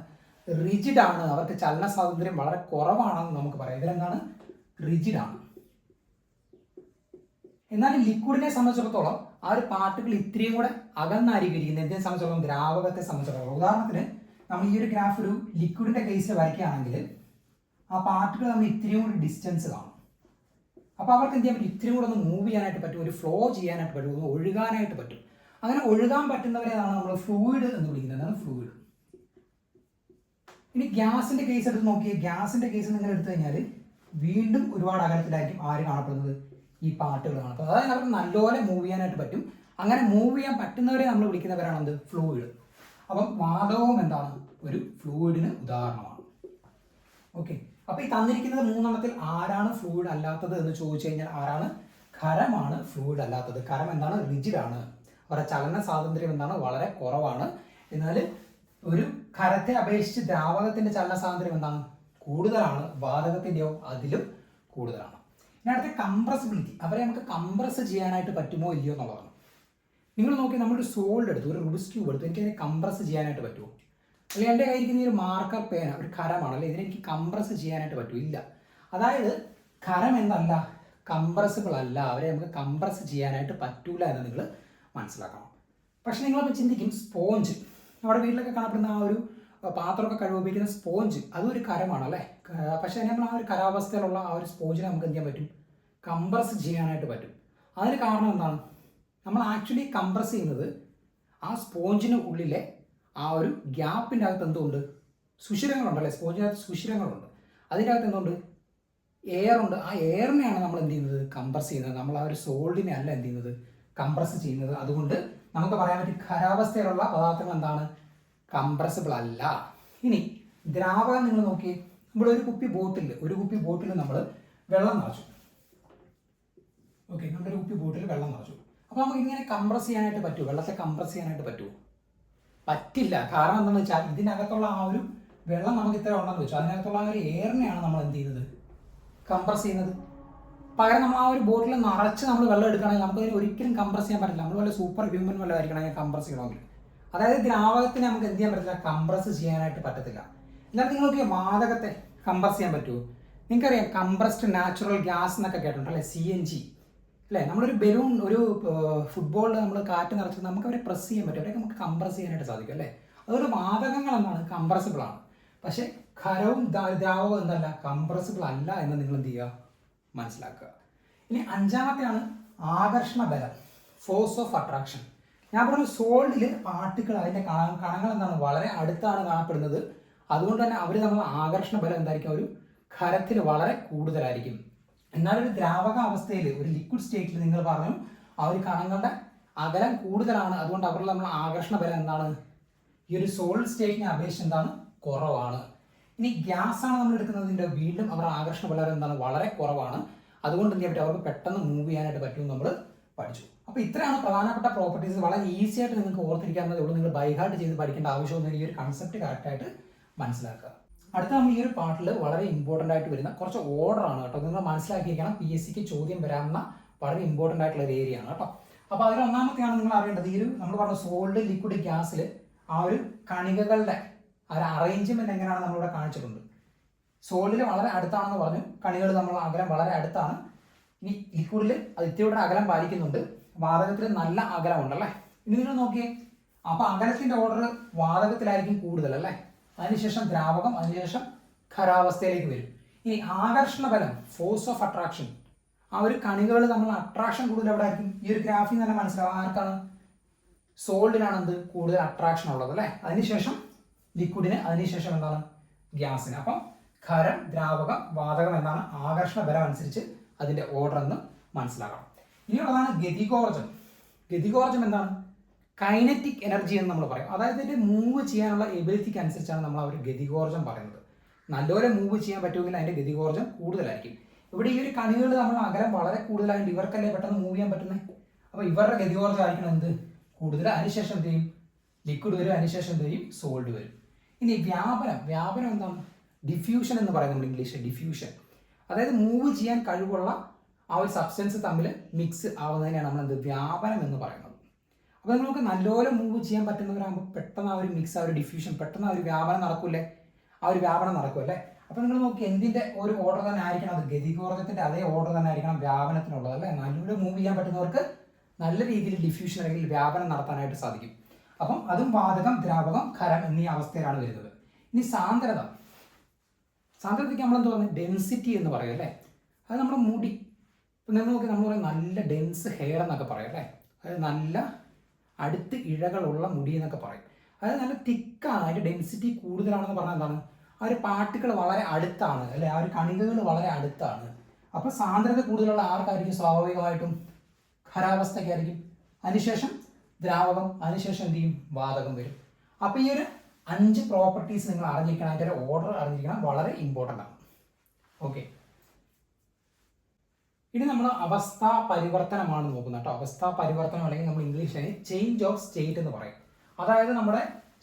റിജിഡ് ആണ്. അവർക്ക് ചലന സ്വാതന്ത്ര്യം വളരെ കുറവാണെന്ന് നമുക്ക് പറയാം. ഇവരെന്താണ്, റിജിഡ് ആണ്. എന്നാൽ ലിക്വിഡിനെ സംബന്ധിച്ചിടത്തോളം ആ ഒരു പാർട്ടിക്കിൾ ഇത്രയും കൂടെ അകന്നായിരിക്കും ഇരിക്കുന്നത്. എന്തിനെ സംബന്ധിച്ചിടത്തോളം, ദ്രാവകത്തെ സംബന്ധിച്ചിടത്തോളം. ഉദാഹരണത്തിന് നമ്മൾ ഈ ഒരു ഗ്രാഫ് ഒരു ലിക്വിഡിന്റെ കേസിൽ വരയ്ക്കുകയാണെങ്കിൽ ആ പാർട്ടിക്കിൾ നമ്മൾ ഇത്രയും കൂടി ഡിസ്റ്റൻസ് കാണും. അപ്പോൾ അവർക്ക് എന്ത് ചെയ്യാൻ പറ്റും, ഇത്രയും കൂടെ ഒന്ന് മൂവ് ചെയ്യാനായിട്ട് പറ്റും, ഒരു ഫ്ലോ ചെയ്യാനായിട്ട് പറ്റും, ഒന്ന് ഒഴുകാനായിട്ട് പറ്റും. അങ്ങനെ ഒഴുകാൻ പറ്റുന്നവരെയാണ് നമ്മൾ ഫ്ലൂയിഡ് എന്ന് വിളിക്കുന്നത്. എന്താണ് ഫ്ലൂയിഡ്. ഇനി ഗ്യാസിന്റെ കേസ് എടുത്ത് നോക്കിയേ, ഗ്യാസിന്റെ കേസ് നിങ്ങൾ എടുത്തു കഴിഞ്ഞാൽ വീണ്ടും ഒരുപാട് അകലത്തിലായിരിക്കും ആര് കാണപ്പെടുന്നത്, ഈ പാർട്ടുകൾ കാണപ്പെടുന്നത്. അതായത് അവർക്ക് നല്ലപോലെ മൂവ് ചെയ്യാനായിട്ട് പറ്റും. അങ്ങനെ മൂവ് ചെയ്യാൻ പറ്റുന്നവരെ നമ്മൾ വിളിക്കുന്നവരാണ് എന്ത്, ഫ്ലൂയിഡ്. അപ്പം വാതകവും എന്താണ്, ഒരു ഫ്ലൂയിഡിന് ഉദാഹരണമാണ്. ഓക്കെ, അപ്പോൾ ഈ തന്നിരിക്കുന്നത് 3 ആരാണ് ഫ്ലൂയിഡ് അല്ലാത്തത് എന്ന് ചോദിച്ചു കഴിഞ്ഞാൽ ആരാണ്, ഖരമാണ് ഫ്ലൂയിഡ് അല്ലാത്തത്. ഖരം എന്താണ്? റിജിഡ് ആണ്. അവരുടെ ചലന സ്വാതന്ത്ര്യം എന്താണ്? വളരെ കുറവാണ്. എന്നാൽ ഒരു ഖരത്തെ അപേക്ഷിച്ച് ദ്രാവകത്തിന്റെ ചലന സ്വാതന്ത്ര്യം എന്താണ്? കൂടുതലാണ്. വാതകത്തിൻ്റെയോ അതിലും കൂടുതലാണ്. ഇനി അടുത്ത കംപ്രസിബിലിറ്റി. അവരെ നമുക്ക് കംപ്രസ് ചെയ്യാനായിട്ട് പറ്റുമോ ഇല്ലയോ എന്നുള്ളതാണ്. നിങ്ങൾ നോക്കി, നമ്മളൊരു സോൾഡ് എടുത്തു, ഒരു റുബിക്സ് ക്യൂബ് എടുത്തു, എനിക്കതിനെ കംപ്രസ് ചെയ്യാനായിട്ട് പറ്റുമോ? അല്ലെങ്കിൽ എൻ്റെ കയ്യിരിക്കുന്ന ഈ ഒരു മാർക്കർ പേന ഒരു ഖരമാണ് അല്ലേ, ഇതിനെനിക്ക് കംപ്രസ് ചെയ്യാനായിട്ട് പറ്റുമോ? ഇല്ല. അതായത് ഖരം എന്നല്ല, കംപ്രസിബിൾ അല്ല. അവരെ നമുക്ക് കംപ്രസ് ചെയ്യാനായിട്ട് പറ്റൂല എന്ന് നിങ്ങൾ മനസ്സിലാക്കണം. പക്ഷെ നിങ്ങളപ്പോൾ ചിന്തിക്കും, സ്പോഞ്ച്, നമ്മുടെ വീട്ടിലൊക്കെ കാണപ്പെടുന്ന ആ ഒരു പാത്രമൊക്കെ കഴുകുന്ന സ്പോഞ്ച്, അതും ഒരു ഖരമാണ് അല്ലേ. പക്ഷേ നമ്മൾ ആ ഒരു ഖരാവസ്ഥയിലുള്ള ആ ഒരു സ്പോഞ്ചിനെ നമുക്ക് എന്ത് ചെയ്യാൻ പറ്റും? കംപ്രസ് ചെയ്യാനായിട്ട് പറ്റും. അതിന് കാരണം എന്താണ്? നമ്മൾ ആക്ച്വലി കംപ്രസ് ചെയ്യുന്നത് ആ സ്പോഞ്ചിന് ഉള്ളിലെ ആ ഒരു ഗ്യാപ്പിൻ്റെ അകത്ത് എന്തുകൊണ്ട്? സുഷിരങ്ങളുണ്ടല്ലേ, സ്പോഞ്ചിനകത്ത് സുഷിരങ്ങളുണ്ട്. അതിൻ്റെ അകത്ത് എന്തുകൊണ്ട്? എയറുണ്ട്. ആ എയറിനെയാണ് നമ്മൾ എന്ത് ചെയ്യുന്നത്? കംപ്രസ് ചെയ്യുന്നത്. നമ്മൾ ആ ഒരു സോൾഡിനെ അല്ല എന്ത് ചെയ്യുന്നത്? കംപ്രസ് ചെയ്യുന്നത്. അതുകൊണ്ട് നമുക്ക് പറയാൻ പറ്റും ഖരാവസ്ഥയിലുള്ള പദാർത്ഥങ്ങൾ എന്താണ്? കംപ്രസിബിൾ അല്ല. ഇനി ദ്രാവകം നിങ്ങൾ നോക്കി, നമ്മൾ ഒരു കുപ്പി ബോട്ടിൽ നമ്മൾ വെള്ളം നിറച്ചു. ഓക്കെ, നമ്മളൊരു കുപ്പി ബോട്ടിൽ വെള്ളം നിറച്ചു. അപ്പോൾ നമുക്ക് ഇങ്ങനെ കംപ്രസ് ചെയ്യാനായിട്ട് പറ്റുമോ? വെള്ളത്തെ കംപ്രസ് ചെയ്യാനായിട്ട് പറ്റുമോ? പറ്റില്ല. കാരണം എന്താണെന്ന് വെച്ചാൽ ഇതിനകത്തുള്ള ആ ഒരു വെള്ളം നമുക്ക് ഇത്ര ഉണ്ടെന്ന് വെച്ചാൽ അതിനകത്തുള്ള ആ ഒരു എയറിനെയാണ് നമ്മൾ എന്ത് ചെയ്യുന്നത്? കംപ്രസ് ചെയ്യുന്നത്. പകരം നമ്മൾ ആ ഒരു ബോട്ടിൽ നിറച്ച് നമ്മൾ വെള്ളം എടുക്കുകയാണെങ്കിൽ നമുക്ക് ഒരിക്കലും കംപ്രസ് ചെയ്യാൻ പറ്റില്ല. നമ്മൾ വല്ല സൂപ്പർ ഹ്യൂമൻ വല്ല ആയിരിക്കണം കംപ്രസ് ചെയ്യണമെങ്കിൽ. അതായത് ദ്രാവകത്തിന് നമുക്ക് എന്ത് ചെയ്യാൻ പറ്റില്ല? കംപ്രസ് ചെയ്യാനായിട്ട് പറ്റത്തില്ല. എന്നാൽ നിങ്ങൾ നോക്കിയാൽ വാതകത്തെ കംപ്രസ് ചെയ്യാൻ പറ്റുമോ? നിങ്ങൾക്കറിയാം കംപ്രസ്ഡ് നാച്ചുറൽ ഗ്യാസ് എന്നൊക്കെ കേട്ടിട്ടുണ്ട് അല്ലേ, CNG അല്ലേ. നമ്മളൊരു ബലൂൺ, ഒരു ഫുട്ബോളിൽ നമ്മൾ കാറ്റ് നിറച്ചിട്ട് നമുക്ക് അവരെ പ്രസ് ചെയ്യാൻ പറ്റും, അവരൊക്കെ നമുക്ക് കംപ്രസ് ചെയ്യാനായിട്ട് സാധിക്കും അല്ലേ. അതുകൊണ്ട് വാതകങ്ങൾ എന്താണ്? കംപ്രസിബിൾ ആണ്. പക്ഷേ ഖരവും ദ്രാവകവും എന്തല്ല? കംപ്രസിബിൾ അല്ല എന്ന് നിങ്ങൾ എന്ത് ചെയ്യുക? മനസ്സിലാക്കുക. ഇനി അഞ്ചാമത്തെയാണ് ആകർഷണ ബലം, ഫോഴ്സ് ഓഫ് അട്രാക്ഷൻ. ഞാൻ പറഞ്ഞ സോൾഡിൽ പാർട്ടിക്കിൾ, അതിൻ്റെ കണങ്ങൾ എന്താണ്? വളരെ അടുത്താണ് കാണപ്പെടുന്നത്. അതുകൊണ്ട് തന്നെ അവർ നമ്മൾ ആകർഷണ ബലം എന്തായിരിക്കും? ഒരു ഖരത്തിൽ വളരെ കൂടുതലായിരിക്കും. എന്നാൽ ഒരു ദ്രാവക അവസ്ഥയിൽ, ഒരു ലിക്വിഡ് സ്റ്റേറ്റിൽ നിങ്ങൾ പറഞ്ഞു ആ ഒരു കണങ്ങളുടെ അകലം കൂടുതലാണ്. അതുകൊണ്ട് അവരിൽ നമ്മൾ ആകർഷണ ബലം എന്താണ്? ഈ ഒരു സോളിഡ് സ്റ്റേറ്റിനെ അപേക്ഷിച്ച് എന്താണ്? കുറവാണ്. ഇനി ഗ്യാസ് ആണ് നമ്മൾ എടുക്കുന്നതിൻ്റെ വീണ്ടും അവരുടെ ആകർഷണ ബലം എന്താണ്? വളരെ കുറവാണ്. അതുകൊണ്ട് എന്ത് ചെയ്യാൻ പറ്റും? അവർക്ക് പെട്ടെന്ന് മൂവ് ചെയ്യാനായിട്ട് പറ്റും നമ്മൾ പഠിച്ചു. അപ്പോൾ ഇത്രയാണ് പ്രധാനപ്പെട്ട പ്രോപ്പർട്ടീസ്. വളരെ ഈസി ആയിട്ട് നിങ്ങൾക്ക് ഓർത്തിരിക്കാവുന്നതേ ഉള്ളൂ. നിങ്ങൾ ബൈഹാർട്ട് ചെയ്ത് പഠിക്കേണ്ട ആവശ്യമൊന്നും, ഈ ഒരു കൺസെപ്റ്റ് കറക്റ്റായിട്ട് മനസ്സിലാക്കുക. അടുത്ത നമ്മൾ ഈ ഒരു പാർട്ടിൽ വളരെ ഇമ്പോർട്ടൻ്റ് ആയിട്ട് വരുന്ന കുറച്ച് ഓർഡർ ആണ് കേട്ടോ. നിങ്ങൾ മനസ്സിലാക്കിയിരിക്കണം, PSCക്ക് ചോദ്യം വരാവുന്ന വളരെ ഇമ്പോർട്ടൻ്റ് ആയിട്ടുള്ള ഒരു ഏരിയ ആണ് കേട്ടോ. അപ്പോൾ അതിൽ ഒന്നാമത്തെയാണ് നിങ്ങൾ അറിയേണ്ടത്, ഈ ഒരു നമ്മൾ പറഞ്ഞ സോൾഡ്, ലിക്വിഡ്, ഗ്യാസിൽ ആ ഒരു കണികകളുടെ ആ ഒരു അറേഞ്ച്മെന്റ് എങ്ങനെയാണ് നമ്മളിവിടെ കാണിച്ചിട്ടുണ്ട്. സോൾഡിൽ വളരെ അടുത്താണെന്ന് പറഞ്ഞു, കണികൾ നമ്മൾ അകലം വളരെ അടുത്താണ്. ഇനി ലിക്വിഡിൽ അത് ഇത്തിരിയുടെ അകലം പാലിക്കുന്നുണ്ട്, വാതകത്തിൽ നല്ല അകലമുണ്ടല്ലേ. ഇനി നിങ്ങൾ നോക്കിയേ, അപ്പോൾ അകലത്തിന്റെ ഓർഡർ വാതകത്തിലായിരിക്കും കൂടുതൽ അല്ലേ. അതിനുശേഷം ദ്രാവകം, അതിനുശേഷം ഖരാവസ്ഥയിലേക്ക് വരും. ഇനി ആകർഷണ ബലം, ഫോഴ്സ് ഓഫ് അട്രാക്ഷൻ, ആ ഒരു കണികൾ നമ്മൾ അട്രാക്ഷൻ കൂടുതൽ എവിടെ ആയിരിക്കും? ഈ ഒരു ഗ്രാഫിൽ തന്നെ മനസ്സിലാവും ആർക്കാണ്? സോൾഡിനാണ് എന്ത് കൂടുതൽ അട്രാക്ഷൻ ഉള്ളത് അല്ലേ. അതിനുശേഷം ലിക്വിഡിന്, അതിനുശേഷം എന്താണ്? ഗ്യാസിന്. അപ്പം ഖരം, ദ്രാവകം, വാതകം എന്നാണ് ആകർഷണ ബലം അനുസരിച്ച് അതിൻ്റെ ഓർഡർ എന്ന് മനസ്സിലാക്കണം. ഇനിയുള്ളതാണ് ഗതികോർജം. ഗതികോർജം എന്താണ്? കൈനറ്റിക് എനർജി എന്ന് നമ്മൾ പറയും. അതായത് ഇതിൻ്റെ മൂവ് ചെയ്യാനുള്ള എബിലിറ്റിക്ക് അനുസരിച്ചാണ് നമ്മൾ ആ ഒരു ഗതികോർജം പറയുന്നത്. നല്ലപോലെ മൂവ് ചെയ്യാൻ പറ്റുമെങ്കിൽ അതിൻ്റെ ഗതികോർജം കൂടുതലായിരിക്കും. ഇവിടെ ഈ ഒരു കണികൾ നമ്മൾ അകലം വളരെ കൂടുതലായിട്ട് ഇവർക്കല്ലേ പെട്ടെന്ന് മൂവ് ചെയ്യാൻ പറ്റുന്നത്. അപ്പോൾ ഇവരുടെ ഗതികോർജം ആയിരിക്കണം എന്ത്? കൂടുതൽ. അതിനുശേഷം എന്ത് ചെയ്യും? ലിക്വിഡ് വരും, അതിനുശേഷം എന്ത് ചെയ്യും? സോൾഡ് വരും. ഇനി വ്യാപനം. വ്യാപനം എന്താണ്? ഡിഫ്യൂഷൻ എന്ന് പറയുന്നത് ഇംഗ്ലീഷിൽ. ഡിഫ്യൂഷൻ അതായത് മൂവ് ചെയ്യാൻ കഴിവുള്ള ആ ഒരു സബ്സ്റ്റൻസ് തമ്മിൽ മിക്സ് ആവുന്നതിനാണ് നമ്മൾ എന്ത്? വ്യാപനം എന്ന് പറയുന്നത്. അപ്പോൾ നമുക്ക് നല്ലപോലെ മൂവ് ചെയ്യാൻ പറ്റുന്നവരാകുമ്പോൾ പെട്ടെന്ന് ആ ഒരു മിക്സ്, ആ ഒരു ഡിഫ്യൂഷൻ, പെട്ടെന്ന് ആ ഒരു വ്യാപനം നടക്കൂലേ, ആ ഒരു വ്യാപനം നടക്കുമല്ലേ. അപ്പോൾ നിങ്ങൾ നോക്കി എന്തിൻ്റെ ഒരു ഓർഡർ തന്നെ ആയിരിക്കണം അത്? ഗതികോർജത്തിൻ്റെ അതേ ഓർഡർ തന്നെ ആയിരിക്കണം വ്യാപനത്തിനുള്ളത് അല്ലേ. നല്ലപോലെ മൂവ് ചെയ്യാൻ പറ്റുന്നവർക്ക് നല്ല രീതിയിൽ ഡിഫ്യൂഷൻ അല്ലെങ്കിൽ വ്യാപനം നടത്താനായിട്ട് സാധിക്കും. അപ്പം അതും വാതകം, ദ്രാവകം, ഖരം എന്നീ അവസ്ഥയിലാണ് വരുന്നത്. ഇനി സാന്ദ്രത. സാന്ദ്രതയ്ക്ക് നമ്മളെന്ത് പറയുന്നത്? ഡെൻസിറ്റി എന്ന് പറയും അല്ലേ. അത് നമ്മുടെ മുടി. ഇപ്പം നിങ്ങൾ നോക്കി, നമ്മൾ പറയും നല്ല ഡെൻസ് ഹെയർ എന്നൊക്കെ പറയും അല്ലേ. അതായത് നല്ല അടുത്ത് ഇഴകളുള്ള മുടി എന്നൊക്കെ പറയും. അതായത് നല്ല തിക്കാണ്, അതിൻ്റെ ഡെൻസിറ്റി കൂടുതലാണെന്ന് പറഞ്ഞാൽ എന്താണ്? ആ ഒരു പാർട്ടിക്കിൾ വളരെ അടുത്താണ് അല്ലേ, ആ ഒരു കണികകൾ വളരെ അടുത്താണ്. അപ്പോൾ സാന്ദ്രത കൂടുതലുള്ള ആർക്കായിരിക്കും? സ്വാഭാവികമായിട്ടും ഖരാവസ്ഥയ്ക്കായിരിക്കും. അതിനുശേഷം ദ്രാവകം, അതിനുശേഷം എന്ത് ചെയ്യും? വാതകം വരും. അപ്പോൾ ഈ ഒരു 5 പ്രോപ്പർട്ടീസ് നിങ്ങൾ അറിഞ്ഞിരിക്കണം, അതിൻ്റെ ഒരു ഓർഡർ അറിഞ്ഞിരിക്കണം, വളരെ ഇമ്പോർട്ടൻ്റ് ആണ്. ഓക്കെ. ഇനി നമ്മൾ അവസ്ഥാ പരിവർത്തനമാണ് നോക്കുന്നത് കേട്ടോ. അവസ്ഥാ പരിവർത്തനം അല്ലെങ്കിൽ നമ്മൾ ഇംഗ്ലീഷിൽ ചേഞ്ച് ഓഫ് സ്റ്റേറ്റ് എന്ന് പറയും. അതായത് നമ്മുടെ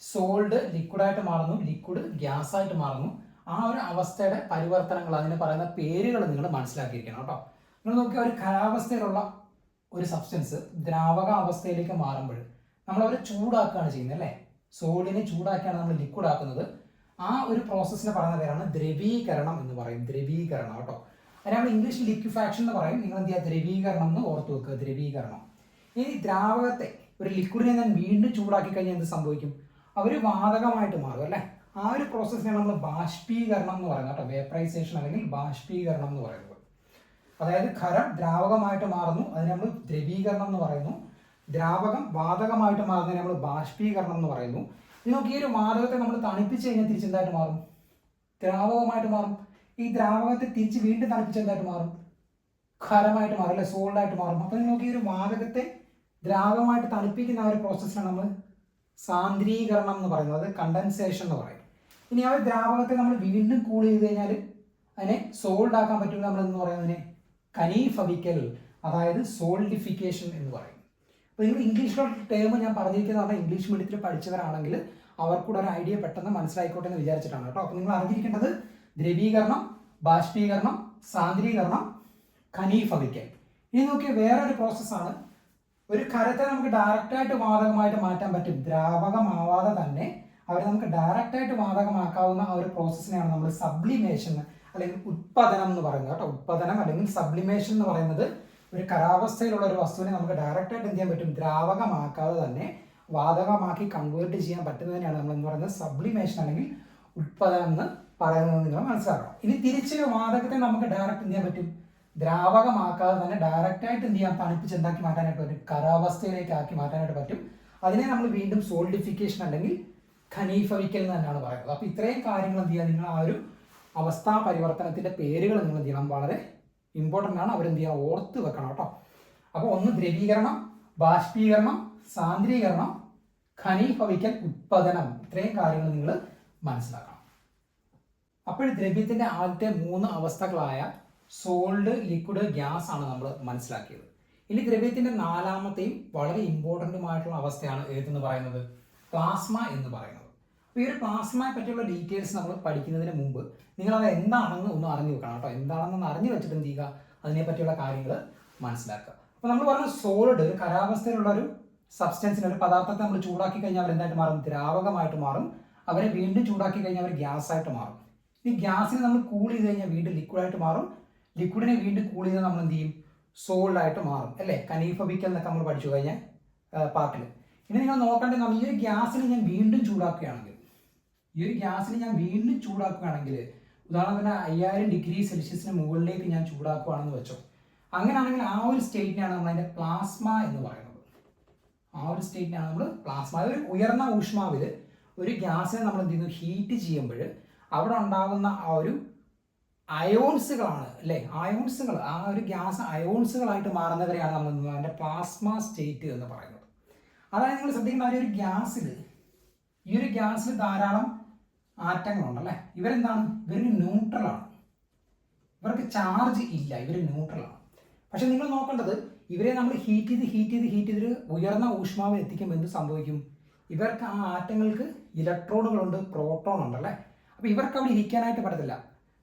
സോൾഡ് ലിക്വിഡായിട്ട് മാറുന്നു, ലിക്വിഡ് ഗ്യാസ് ആയിട്ട് മാറുന്നു. ആ ഒരു അവസ്ഥയുടെ പരിവർത്തനങ്ങൾ, അതിന് പറയുന്ന പേരുകൾ നിങ്ങൾ മനസ്സിലാക്കിയിരിക്കണം കേട്ടോ. നിങ്ങൾ നോക്കിയാൽ ഒരു ഖരാവസ്ഥയിലുള്ള ഒരു സബ്സ്റ്റൻസ് ദ്രാവക അവസ്ഥയിലേക്ക് മാറുമ്പോൾ നമ്മൾ അവരെ ചൂടാക്കുകയാണ് ചെയ്യുന്നത് അല്ലേ. സോളിനെ ചൂടാക്കിയാണ് നമ്മൾ ലിക്വിഡ് ആക്കുന്നത്. ആ ഒരു പ്രോസസ്സിനെ പറയുന്ന പേരാണ് ദ്രവീകരണം എന്ന് പറയും. ദ്രവീകരണം കേട്ടോ. അതിന് നമ്മൾ ഇംഗ്ലീഷിൽ ലിക്വിഫാക്ഷൻ എന്ന് പറയും. നിങ്ങൾ എന്ത് ചെയ്യുക, ദ്രവീകരണം എന്ന് ഓർത്ത് വെക്കുക, ദ്രവീകരണം. ഇനി ദ്രാവകത്തെ, ഒരു ലിക്വിഡിനെ ഞാൻ വീണ്ടും ചൂടാക്കി കഴിഞ്ഞാൽ എന്ത് സംഭവിക്കും, അവർ വാതകമായിട്ട് മാറും അല്ലേ. ആ ഒരു പ്രോസസ്സിനാണ് നമ്മൾ ബാഷ്പീകരണം എന്ന് പറയുന്നത് കേട്ടോ. വേപ്പറൈസേഷൻ അല്ലെങ്കിൽ ബാഷ്പീകരണം എന്ന് പറയുന്നത്. അതായത് ഖരം ദ്രാവകമായിട്ട് മാറുന്നു, അതിന് നമ്മൾ ദ്രവീകരണം എന്ന് പറയുന്നു. ദ്രാവകം വാതകമായിട്ട് മാറുന്നതിന് നമ്മൾ ബാഷ്പീകരണം എന്ന് പറയുന്നു. ഇത് നോക്കി, ഈ ഒരു വാതകത്തെ നമ്മൾ തണുപ്പിച്ച് കഴിഞ്ഞാൽ തിരിച്ചെന്തായിട്ട് മാറും, ദ്രാവകമായിട്ട് മാറും. ഈ ദ്രാവകത്തെ തിരിച്ച് വീണ്ടും തണുപ്പിച്ച് എന്തായിട്ട് മാറും, ഖരമായിട്ട് മാറും അല്ലെ, സോൾഡായിട്ട് മാറും. അപ്പോൾ നോക്കി, ഈ ഒരു വാതകത്തെ ദ്രാവകമായിട്ട് തണുപ്പിക്കുന്ന ആ ഒരു പ്രോസസ്സിനാണ് നമ്മൾ സാന്ദ്രീകരണം എന്ന് പറയുന്നത്, അത് കണ്ടൻസേഷൻ എന്ന് പറയും. ഇനി ആ ഒരു ദ്രാവകത്തെ നമ്മൾ വീണ്ടും കൂൾ ചെയ്ത് കഴിഞ്ഞാൽ അതിനെ സോൾഡ് ആക്കാൻ പറ്റുമെങ്കിൽ നമ്മൾ എന്ന് പറയുന്നതിനെ ഖനീഫവിക്കൽ, അതായത് സോൾഡിഫിക്കേഷൻ എന്ന് പറയും. അപ്പോൾ നിങ്ങൾ ഇംഗ്ലീഷിലുള്ള ടേം ഞാൻ പറഞ്ഞിരിക്കുന്നത് പറഞ്ഞാൽ ഇംഗ്ലീഷ് മീഡിയത്തിൽ പഠിച്ചവരാണെങ്കിൽ അവർക്കൂടെ ഒരു ഐഡിയ പെട്ടെന്ന് മനസ്സിലായിക്കോട്ടെ എന്ന് വിചാരിച്ചിട്ടാണ് കേട്ടോ. അപ്പോൾ നിങ്ങൾ അറിഞ്ഞിരിക്കേണ്ടത് ദ്രവീകരണം, ബാഷ്പീകരണം, സാന്ദ്രീകരണം, ഖനീഫവിക്കൽ. ഇനി നോക്കിയ വേറൊരു പ്രോസസ്സാണ്, ഒരു ഖരത്തെ നമുക്ക് ഡയറക്റ്റായിട്ട് വാതകമായിട്ട് മാറ്റാൻ പറ്റും. ദ്രാവകമാവാതെ തന്നെ അവരെ നമുക്ക് ഡയറക്റ്റായിട്ട് വാതകമാക്കാവുന്ന ആ ഒരു പ്രോസസ്സിനെയാണ് നമ്മൾ സബ്ലിമേഷൻ അല്ലെങ്കിൽ ഉത്പാദനം എന്ന് പറയുന്നത് കേട്ടോ. ഉത്പാദനം അല്ലെങ്കിൽ സബ്ലിമേഷൻ എന്ന് പറയുന്നത് ഒരു ഖരാവസ്ഥയിലുള്ള ഒരു വസ്തുവിനെ നമുക്ക് ഡയറക്റ്റായിട്ട് എന്ത് ചെയ്യാൻ പറ്റും, ദ്രാവകമാക്കാതെ തന്നെ വാതകമാക്കി കൺവേർട്ട് ചെയ്യാൻ പറ്റുന്നതിനാണ് നമ്മൾ എന്ന് പറയുന്നത് സബ്ലിമേഷൻ അല്ലെങ്കിൽ ഉത്പാദനം എന്ന് പറയുന്നത് നിങ്ങൾ മനസ്സിലാക്കണം. ഇനി തിരിച്ച് വാതകത്തെ നമുക്ക് ഡയറക്റ്റ് എന്ത് ചെയ്യാൻ പറ്റും, ദ്രാവകമാക്കാതെ തന്നെ ഡയറക്റ്റായിട്ട് എന്ത് ചെയ്യാൻ, തണുപ്പിച്ച് എന്താക്കി മാറ്റാനായിട്ട് പറ്റും, ഖരാവസ്ഥയിലേക്ക് ആക്കി മാറ്റാനായിട്ട് പറ്റും. അതിനെ നമ്മൾ വീണ്ടും സോൾഡിഫിക്കേഷൻ അല്ലെങ്കിൽ ഖനീഫവിക്കൽ എന്ന് തന്നെയാണ് പറയുന്നത്. അപ്പോൾ ഇത്രയും കാര്യങ്ങൾ എന്ത് ചെയ്യുക, നിങ്ങൾ ആ ഒരു അവസ്ഥാ പരിവർത്തനത്തിൻ്റെ പേരുകൾ നിങ്ങൾ എന്ത് ചെയ്യണം, വളരെ ഇമ്പോർട്ടൻ്റ് ആണ്, അവരെന്ത് ചെയ്യണം, ഓർത്ത് വെക്കണം കേട്ടോ. അപ്പോൾ ഒന്ന് ദ്രവീകരണം, ബാഷ്പീകരണം, സാന്ദ്രീകരണം, ഖനീഫവിക്കൽ, ഉത്പാദനം, ഇത്രയും കാര്യങ്ങൾ നിങ്ങൾ മനസ്സിലാക്കണം. അപ്പോൾ ദ്രവ്യത്തിൻ്റെ ആദ്യത്തെ 3 അവസ്ഥകളായ സോൾഡ്, ലിക്വിഡ്, ഗ്യാസ് ആണ് നമ്മൾ മനസ്സിലാക്കിയത്. ഇനി ദ്രവ്യത്തിൻ്റെ 4ാമത്തെയും വളരെ ഇമ്പോർട്ടൻറ്റുമായിട്ടുള്ള അവസ്ഥയാണ് ഏതെന്ന് പറയുന്നത്, പ്ലാസ്മ എന്ന് പറയുന്നത്. അപ്പോൾ ഈ ഒരു പ്ലാസ്മയെ പറ്റിയുള്ള ഡീറ്റെയിൽസ് നമ്മൾ പഠിക്കുന്നതിന് മുമ്പ് നിങ്ങളത് എന്താണെന്ന് ഒന്ന് അറിഞ്ഞു വെക്കണം കേട്ടോ. എന്താണെന്ന് അറിഞ്ഞു വെച്ചിട്ട് എന്ത് ചെയ്യുക, അതിനെപ്പറ്റിയുള്ള കാര്യങ്ങൾ മനസ്സിലാക്കുക. അപ്പോൾ നമ്മൾ പറഞ്ഞ സോളിഡ്, ഒരു ഖരാവസ്ഥയിലുള്ള ഒരു സബ്സ്റ്റൻസിന്, ഒരു പദാർത്ഥത്തെ നമ്മൾ ചൂടാക്കി കഴിഞ്ഞാൽ അവർ എന്തായിട്ട് മാറും, ദ്രാവകമായിട്ട് മാറും. അവരെ വീണ്ടും ചൂടാക്കി കഴിഞ്ഞാൽ അവർ ഗ്യാസായിട്ട് മാറും. ഈ ഗ്യാസിനെ നമ്മൾ കൂൾ ചെയ്ത് കഴിഞ്ഞാൽ വീണ്ടും ലിക്വിഡായിട്ട് മാറും. ലിക്വിഡിനെ വീണ്ടും കൂൾ ചെയ്താൽ നമ്മൾ എന്ത് ചെയ്യും, സോൾഡായിട്ട് മാറും അല്ലേ. ഖനീഫവിക്കൽ എന്നൊക്കെ നമ്മൾ പഠിച്ചു കഴിഞ്ഞ പാർട്ടിൽ. ഇനി നിങ്ങൾ നോക്കേണ്ടത്, നമ്മൾ ഈ ഒരു ഗ്യാസിനെ ഞാൻ വീണ്ടും ചൂടാക്കുകയാണെങ്കിൽ, ഉദാഹരണത്തിന് 5000 ഡിഗ്രി സെൽഷ്യസിന് മുകളിലേക്ക് ഞാൻ ചൂടാക്കുകയാണെന്ന് വെച്ചോ. അങ്ങനെയാണെങ്കിൽ ആ ഒരു സ്റ്റേറ്റിനാണ് നമ്മൾ അതിൻ്റെ പ്ലാസ്മ എന്ന് പറയുന്നത്. ആ ഒരു സ്റ്റേറ്റിനാണ് നമ്മൾ പ്ലാസ്മ. ഒരു ഉയർന്ന ഊഷ്മാവിൽ ഒരു ഗ്യാസിനെ നമ്മൾ എന്ത് ചെയ്യുന്നു, ഹീറ്റ് ചെയ്യുമ്പോൾ അവിടെ ഉണ്ടാകുന്ന ആ ഒരു അയോൺസുകളാണ് അല്ലേ, അയോൺസുകൾ, ആ ഒരു ഗ്യാസ് അയോൺസുകളായിട്ട് മാറുന്നവരെയാണ് നമ്മൾ അതിൻ്റെ പ്ലാസ്മ സ്റ്റേറ്റ് എന്ന് പറയുന്നത്. അതായത് നിങ്ങൾ ശ്രദ്ധിക്കേണ്ട, ഈ ഒരു ഗ്യാസിൽ ധാരാളം ആറ്റങ്ങളുണ്ടല്ലേ. ഇവരെന്താണ്, ഇവര് ന്യൂട്രലാണ്, ഇവർക്ക് ചാർജ് ഇല്ല, ഇവർ ന്യൂട്രലാണ്. പക്ഷെ നിങ്ങൾ നോക്കേണ്ടത്, ഇവരെ നമ്മൾ ഹീറ്റ് ചെയ്ത് ഉയർന്ന ഊഷ്മാവിൽ എത്തിക്കുമ്പോൾ എന്ത് സംഭവിക്കും, ഇവർക്ക് ആ ആറ്റങ്ങൾക്ക് ഇലക്ട്രോണുകളുണ്ട്, പ്രോട്ടോൺ ഉണ്ടല്ലേ. അപ്പോൾ ഇവർക്ക് അവിടെ ഇരിക്കാനായിട്ട് പറ്റത്തില്ല.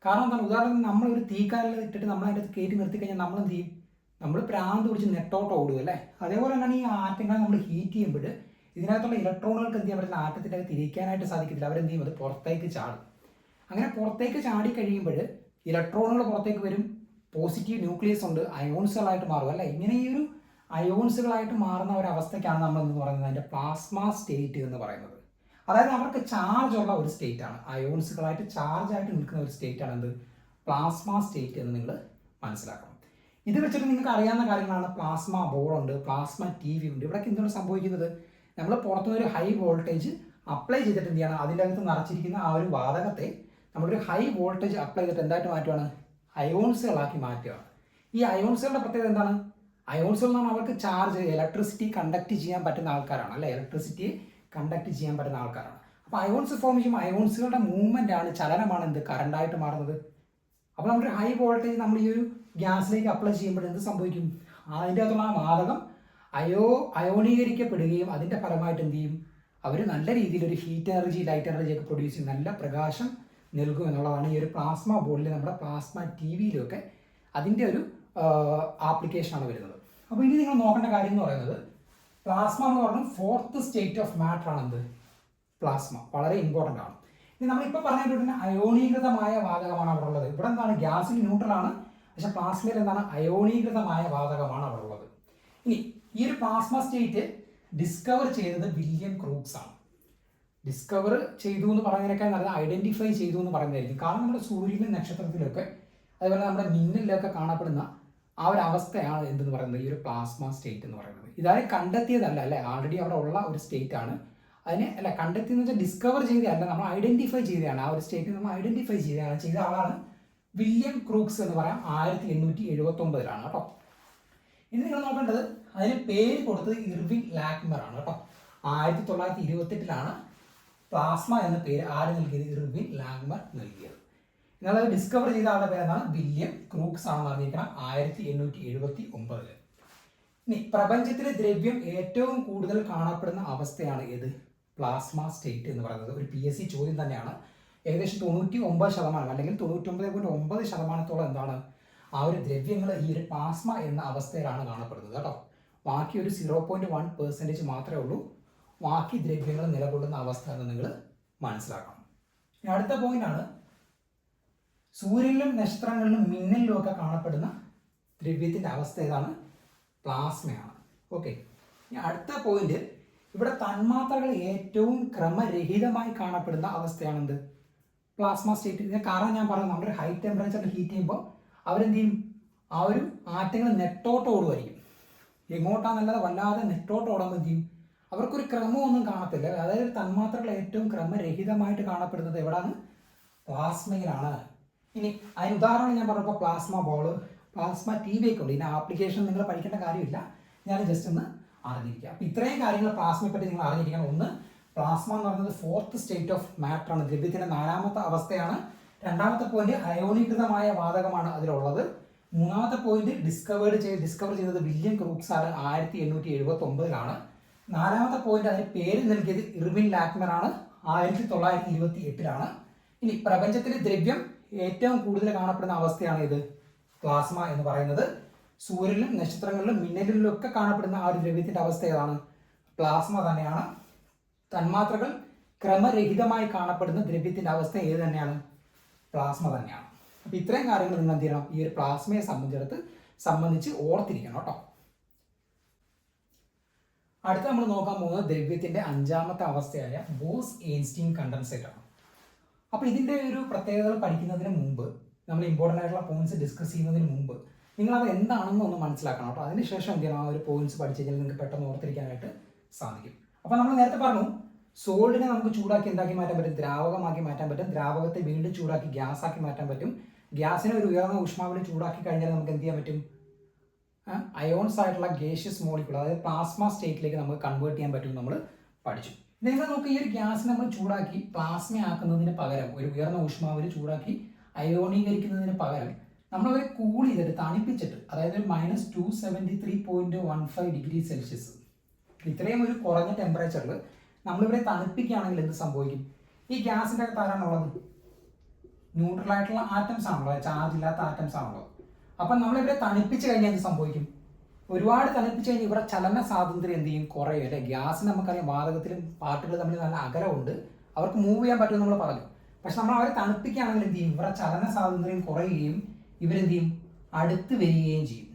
കാരണം എന്താണ്, ഉദാഹരണത്തിന് നമ്മളൊരു തീക്കാലിൽ ഇട്ടിട്ട് നമ്മൾ അതിൻ്റെ കയറ്റി നിർത്തി കഴിഞ്ഞാൽ നമ്മൾ എന്ത് ചെയ്യും, നമ്മൾ പ്രാന്ത് പിടിച്ച് നെട്ടോട്ട് ഓടുക അല്ലേ. അതേപോലെ തന്നെയാണ് ഈ ആറ്റങ്ങളെ നമ്മൾ ഹീറ്റ് ചെയ്യുമ്പോൾ ഇതിനകത്തുള്ള ഇലക്ട്രോണുകൾക്ക് എന്ത് ചെയ്യാൻ പറ്റില്ല, ആറ്റത്തിൻ്റെ അകത്ത് ഇരിക്കാനായിട്ട് സാധിക്കത്തില്ല. അവരെന്ത് ചെയ്യും, അത് പുറത്തേക്ക് ചാടും. അങ്ങനെ പുറത്തേക്ക് ചാടി കഴിയുമ്പോൾ ഇലക്ട്രോണുകൾ പുറത്തേക്ക് വരും, പോസിറ്റീവ് ന്യൂക്ലിയസ് ഉണ്ട്, അയോൺസുകളായിട്ട് മാറും അല്ലേ. ഇങ്ങനെ ഈ ഒരു അയോൺസുകളായിട്ട് മാറുന്ന ഒരവസ്ഥയ്ക്കാണ് നമ്മൾ എന്ന് പറയുന്നത് അതിൻ്റെ പ്ലാസ്മ സ്റ്റേറ്റ് എന്ന് പറയുന്നത്. അതായത് അവർക്ക് ചാർജ് ഉള്ള ഒരു സ്റ്റേറ്റ് ആണ്, അയോൺസുകളായിട്ട് ചാർജ് ആയിട്ട് നിൽക്കുന്ന ഒരു സ്റ്റേറ്റ് ആണ് എന്ത്, പ്ലാസ്മ സ്റ്റേറ്റ് എന്ന് നിങ്ങൾ മനസ്സിലാക്കണം. ഇത് വെച്ചിട്ട് നിങ്ങൾക്ക് അറിയാവുന്ന കാര്യങ്ങളാണ്, പ്ലാസ്മ ബോളുണ്ട്, പ്ലാസ്മ ടി വി ഉണ്ട്. ഇവിടേക്ക് എന്താണ് സംഭവിക്കുന്നത്, നമ്മൾ പുറത്തുനിന്ന് ഒരു ഹൈ വോൾട്ടേജ് അപ്ലൈ ചെയ്തിട്ട് എന്ത് ചെയ്യണം, അതിൻ്റെ അകത്ത് നിറച്ചിരിക്കുന്ന ആ ഒരു വാതകത്തെ നമ്മളൊരു ഹൈ വോൾട്ടേജ് അപ്ലൈ ചെയ്തിട്ട് എന്തായിട്ട് മാറ്റുകയാണ്, അയോൺസുകളാക്കി മാറ്റുകയാണ്. ഈ അയോൺസുകളുടെ പ്രത്യേകത എന്താണ്, അയോൺസുകൾ എന്ന് പറഞ്ഞാൽ അവർക്ക് ചാർജ്, ഇലക്ട്രിസിറ്റി കണ്ടക്ട് ചെയ്യാൻ പറ്റുന്ന ആൾക്കാരാണ് അല്ലേ, ഇലക്ട്രിസിറ്റിയെ കണ്ടക്ട് ചെയ്യാൻ പറ്റുന്ന ആൾക്കാരാണ്. അപ്പോൾ അയോൺസ് ഫോം ചെയ്യുമ്പോൾ അയോൺസുകളുടെ മൂവ്മെൻ്റ് ആണ്, ചലനമാണ് എന്ത്, കറണ്ടായിട്ട് മാറുന്നത്. അപ്പോൾ നമ്മുടെ ഹൈ വോൾട്ടേജ് നമ്മൾ ഈ ഒരു ഗ്യാസിലേക്ക് അപ്ലൈ ചെയ്യുമ്പോൾ എന്ത് സംഭവിക്കും? അതിൻ്റെ അകത്തുള്ള ആ വാതകം അയോണീകരിക്കപ്പെടുകയും അതിൻ്റെ ഫലമായിട്ട് എന്ത് ചെയ്യും? അവർ നല്ല രീതിയിൽ ഒരു ഹീറ്റ് എനർജി, ലൈറ്റ് എനർജി ഒക്കെ പ്രൊഡ്യൂസ് ചെയ്യും, നല്ല പ്രകാശം നൽകും എന്നുള്ളതാണ് ഈ ഒരു പ്ലാസ്മ ബോർഡിൽ, നമ്മുടെ പ്ലാസ്മ ടി വിയിലൊക്കെ അതിൻ്റെ ഒരു ആപ്ലിക്കേഷനാണ് വരുന്നത്. അപ്പോൾ ഇനി നിങ്ങൾ നോക്കേണ്ട കാര്യം എന്ന് പറയുന്നത്, പ്ലാസ്മ എന്ന് പറഞ്ഞാൽ ഫോർത്ത് സ്റ്റേറ്റ് ഓഫ് മാറ്റർ ആണ് എന്ത്? പ്ലാസ്മ. വളരെ ഇമ്പോർട്ടൻ്റ് ആണ്. ഇനി നമ്മളിപ്പോൾ പറഞ്ഞിട്ടുണ്ടെങ്കിൽ അയോണീകൃതമായ വാതകമാണ് അവിടെ ഉള്ളത്. ഇവിടെ എന്താണ്? ഗ്യാസിൽ ന്യൂട്രലാണ്, പക്ഷെ പ്ലാസ്മയിൽ എന്താണ്? അയോണീകൃതമായ വാതകമാണ് അവിടെ ഉള്ളത്. ഇനി ഈ ഒരു പ്ലാസ്മ സ്റ്റേറ്റ് ഡിസ്കവർ ചെയ്തത് വില്യം ക്രൂക്സ് ആണ്. ഡിസ്കവർ ചെയ്തു എന്ന് പറയുന്നതിനേക്കാൾ നല്ലത് ഐഡന്റിഫൈ ചെയ്തു എന്ന് പറയുന്നതായിരിക്കും. കാരണം നമ്മുടെ സൂര്യനിലും നക്ഷത്രത്തിലൊക്കെ അതുപോലെ നമ്മുടെ മിന്നലിലൊക്കെ കാണപ്പെടുന്ന ആ ഒരു അവസ്ഥയാണ് എന്തെന്ന് പറയുന്നത് ഈ ഒരു പ്ലാസ്മ സ്റ്റേറ്റ് എന്ന് പറയുന്നത്. ഇതാരും കണ്ടെത്തിയതല്ല, അല്ലെ, ആൾറെഡി അവിടെ ഉള്ള ഒരു സ്റ്റേറ്റ് ആണ്. അതിനെ അല്ല കണ്ടെത്തിയെന്ന് വെച്ചാൽ ഡിസ്കവർ ചെയ്തതല്ല, നമ്മൾ ഐഡന്റിഫൈ ചെയ്തതാണ്. ആ ഒരു സ്റ്റേറ്റ് നമ്മൾ ഐഡന്റിഫൈ ചെയ്ത ആളാണ് വില്യം ക്രൂക്സ് എന്ന് പറയാം. 1879 കേട്ടോ. ഇനി നിങ്ങൾ നോക്കേണ്ടത് അതിന് പേര് കൊടുത്തത് ഇർവിൻ ലാക്മർ ആണ് കേട്ടോ. 1928 പ്ലാസ്മ എന്ന പേര് ആര് നൽകിയത്? ഇർവിൻ ലാക്മർ നൽകിയത്. എന്നാൽ അത് ഡിസ്കവർ ചെയ്ത ആളുടെ പേരെന്താണ്? വില്യം ക്രൂക്സ് ആണെന്ന് അറിഞ്ഞിരിക്കണം. 1879. ഇനി പ്രപഞ്ചത്തിലെ ദ്രവ്യം ഏറ്റവും കൂടുതൽ കാണപ്പെടുന്ന അവസ്ഥയാണ് ഏത്? പ്ലാസ്മ സ്റ്റേറ്റ് എന്ന് പറയുന്നത്. ഒരു PSC ചോദ്യം തന്നെയാണ്. ഏകദേശം 99% അല്ലെങ്കിൽ 99.9% എന്താണ് ആ ഒരു ദ്രവ്യങ്ങൾ ഈ ഒരു പ്ലാസ്മ എന്ന അവസ്ഥയിലാണ് കാണപ്പെടുന്നത് കേട്ടോ. ബാക്കി ഒരു 0.1% മാത്രമേ ഉള്ളൂ ബാക്കി ദ്രവ്യങ്ങൾ നിലകൊള്ളുന്ന അവസ്ഥ എന്ന് നിങ്ങൾ മനസ്സിലാക്കണം. ഇനി അടുത്ത പോയിന്റാണ്, സൂര്യനിലും നക്ഷത്രങ്ങളിലും മിന്നലിലും ഒക്കെ കാണപ്പെടുന്ന ദ്രവ്യത്തിൻ്റെ അവസ്ഥ ഏതാണ്? പ്ലാസ്മയാണ്. ഓക്കെ. ഇനി അടുത്ത പോയിന്റ്, ഇവിടെ തന്മാത്രകൾ ഏറ്റവും ക്രമരഹിതമായി കാണപ്പെടുന്ന അവസ്ഥയാണെന്ത്? Plasma state. ഇതിന് കാരണം ഞാൻ പറഞ്ഞു, നമ്മുടെ ഹൈ ടെമ്പറേച്ചറിൽ ഹീറ്റ് ചെയ്യുമ്പോൾ അവരെന്ത് ചെയ്യും? ആ ഒരു ആറ്റങ്ങൾ നെട്ടോട്ട് ഓടുമായിരിക്കും. എങ്ങോട്ടാന്നല്ലാതെ വല്ലാതെ നെട്ടോട്ട് ഓടുമ്പോൾ എന്ത് ചെയ്യും? അവർക്കൊരു ക്രമമൊന്നും കാണത്തില്ല. അതായത് തന്മാത്രകൾ ഏറ്റവും ക്രമരഹിതമായിട്ട് കാണപ്പെടുന്നത് എവിടെയാണ്? പ്ലാസ്മയിലാണ്. ഇനി അതിന് ഉദാഹരണം ഞാൻ പറഞ്ഞപ്പോൾ പ്ലാസ്മ ബോള്, പ്ലാസ്മ TV ഒക്കെ ഉണ്ട്. ഇതിൻ്റെ ആപ്ലിക്കേഷൻ നിങ്ങൾ പഠിക്കേണ്ട കാര്യമില്ല, ഞാൻ ജസ്റ്റ് ഒന്ന് അറിഞ്ഞിരിക്കുക. അപ്പോൾ ഇത്രയും കാര്യങ്ങൾ പ്ലാസ്മയെ പറ്റി നിങ്ങൾ അറിഞ്ഞിരിക്കണം. ഒന്ന്, പ്ലാസ്മ എന്ന് പറയുന്നത് ഫോർത്ത് സ്റ്റേറ്റ് ഓഫ് മാറ്റർ ആണ്, ദ്രവ്യത്തിൻ്റെ 4ാമത്തെ അവസ്ഥയാണ്. 2ാമത്തെ പോയിന്റ് അയോണീകൃതമായ വാതകമാണ് അതിലുള്ളത്. 3ാമത്തെ പോയിന്റ് ഡിസ്കവർ ചെയ്തത് വില്യം ക്രൂക്സ് ആണ് 1879. 4ാമത്തെ പോയിന്റ് അതിന് പേര് നൽകിയത് ഇർവിൻ ലാക്മർ ആണ് 1928. ഇനി പ്രപഞ്ചത്തിലെ ദ്രവ്യം ഏറ്റവും കൂടുതൽ കാണപ്പെടുന്ന അവസ്ഥയാണ് ഇത് പ്ലാസ്മ എന്ന് പറയുന്നത്. സൂര്യനിലും നക്ഷത്രങ്ങളിലും മിന്നലിലും ഒക്കെ കാണപ്പെടുന്ന ആ ഒരു ദ്രവ്യത്തിന്റെ അവസ്ഥ ഏതാണ്? പ്ലാസ്മ തന്നെയാണ്. തന്മാത്രകൾ ക്രമരഹിതമായി കാണപ്പെടുന്ന ദ്രവ്യത്തിന്റെ അവസ്ഥ ഏത് തന്നെയാണ്? പ്ലാസ്മ തന്നെയാണ്. അപ്പൊ ഇത്രയും കാര്യങ്ങൾ നിങ്ങൾ എന്ത് ചെയ്യണം? ഈ ഒരു പ്ലാസ്മയെ സംബന്ധിച്ച് ഓർത്തിരിക്കണം കേട്ടോ. അടുത്ത നമ്മൾ നോക്കാൻ പോകുന്നത് ദ്രവ്യത്തിന്റെ 5ാമത്തെ അവസ്ഥയായ ബോസ്-einstein കണ്ടൻസേറ്റ് ആണ്. അപ്പോൾ ഇതിന്റെ ഒരു പ്രത്യേകതകൾ പഠിക്കുന്നതിന് മുമ്പ്, നമ്മൾ ഇമ്പോർട്ടൻ്റ് ആയിട്ടുള്ള പോയിന്റ്സ് ഡിസ്കസ് ചെയ്യുന്നതിന് മുമ്പ് നിങ്ങൾ അത് എന്താണെന്ന് ഒന്ന് മനസ്സിലാക്കണം കേട്ടോ. അതിനുശേഷം എന്ത് ചെയ്യണം? ആ ഒരു പോയിന്റ്സ് പഠിച്ചു കഴിഞ്ഞാൽ നിങ്ങൾക്ക് പെട്ടെന്ന് ഓർത്തിരിക്കാനായിട്ട് സാധിക്കും. അപ്പോൾ നമ്മൾ നേരത്തെ പറഞ്ഞു, സോളിഡിനെ നമുക്ക് ചൂടാക്കി എന്താക്കി മാറ്റാൻ പറ്റും? ദ്രാവകമാക്കി മാറ്റാൻ പറ്റും. ദ്രാവകത്തെ വീണ്ടും ചൂടാക്കി ഗ്യാസ് ആക്കി മാറ്റാൻ പറ്റും. ഗ്യാസിനെ ഒരു ഉയർന്ന ഊഷ്മാവിൽ ചൂടാക്കി കഴിഞ്ഞാൽ നമുക്ക് എന്ത് ചെയ്യാൻ പറ്റും? അയോൺസ് ആയിട്ടുള്ള ഗേഷ്യസ് മോളിക്യൂൾ, അതായത് പ്ലാസ്മ സ്റ്റേറ്റിലേക്ക് നമുക്ക് കൺവേർട്ട് ചെയ്യാൻ പറ്റും നമ്മൾ പഠിച്ചു. നിങ്ങൾ നോക്കുക, ഈ ഒരു ഗ്യാസ് നമ്മൾ ചൂടാക്കി പ്ലാസ്മ ആക്കുന്നതിന് പകരം, ഒരു ഉയർന്ന ഊഷ്മാവിൽ ചൂടാക്കി അയോണീകരിക്കുന്നതിന് പകരം നമ്മളവരെ കൂൾ ചെയ്തിട്ട് തണുപ്പിച്ചിട്ട്, അതായത് -273.15°C ഇത്രയും ഒരു കുറഞ്ഞ ടെമ്പറേച്ചറിൽ നമ്മളിവിടെ തണുപ്പിക്കുകയാണെങ്കിൽ എന്ത് സംഭവിക്കും? ഈ ഗ്യാസിൻ്റെ അകത്ത് ആരാണുള്ളത്? ന്യൂട്രൽ ആയിട്ടുള്ള ആറ്റംസ് ആണല്ലോ, ചാർജ് ഇല്ലാത്ത ആറ്റംസ് ആണല്ലോ. അപ്പം നമ്മളിവിടെ തണുപ്പിച്ച് കഴിഞ്ഞാൽ എന്ത് സംഭവിക്കും? ഒരുപാട് തണുപ്പിച്ച് കഴിഞ്ഞാൽ ഇവിടെ ചലന സ്വാതന്ത്ര്യം എന്ത് ചെയ്യും? കുറയും അല്ലേ? ഗ്യാസിന് നമുക്കറിയാം വാതകത്തിലും പാർട്ടികൾ തമ്മിൽ നല്ല അകലമുണ്ട്, അവർക്ക് മൂവ് ചെയ്യാൻ പറ്റുമെന്ന് നമ്മൾ പറഞ്ഞു. പക്ഷെ നമ്മൾ അവരെ തണുപ്പിക്കുകയാണെങ്കിൽ എന്ത് ചെയ്യും? ഇവരുടെ ചലന സ്വാതന്ത്ര്യം കുറയുകയും ഇവരെന്ത് ചെയ്യും? അടുത്ത് വരികയും ചെയ്യും.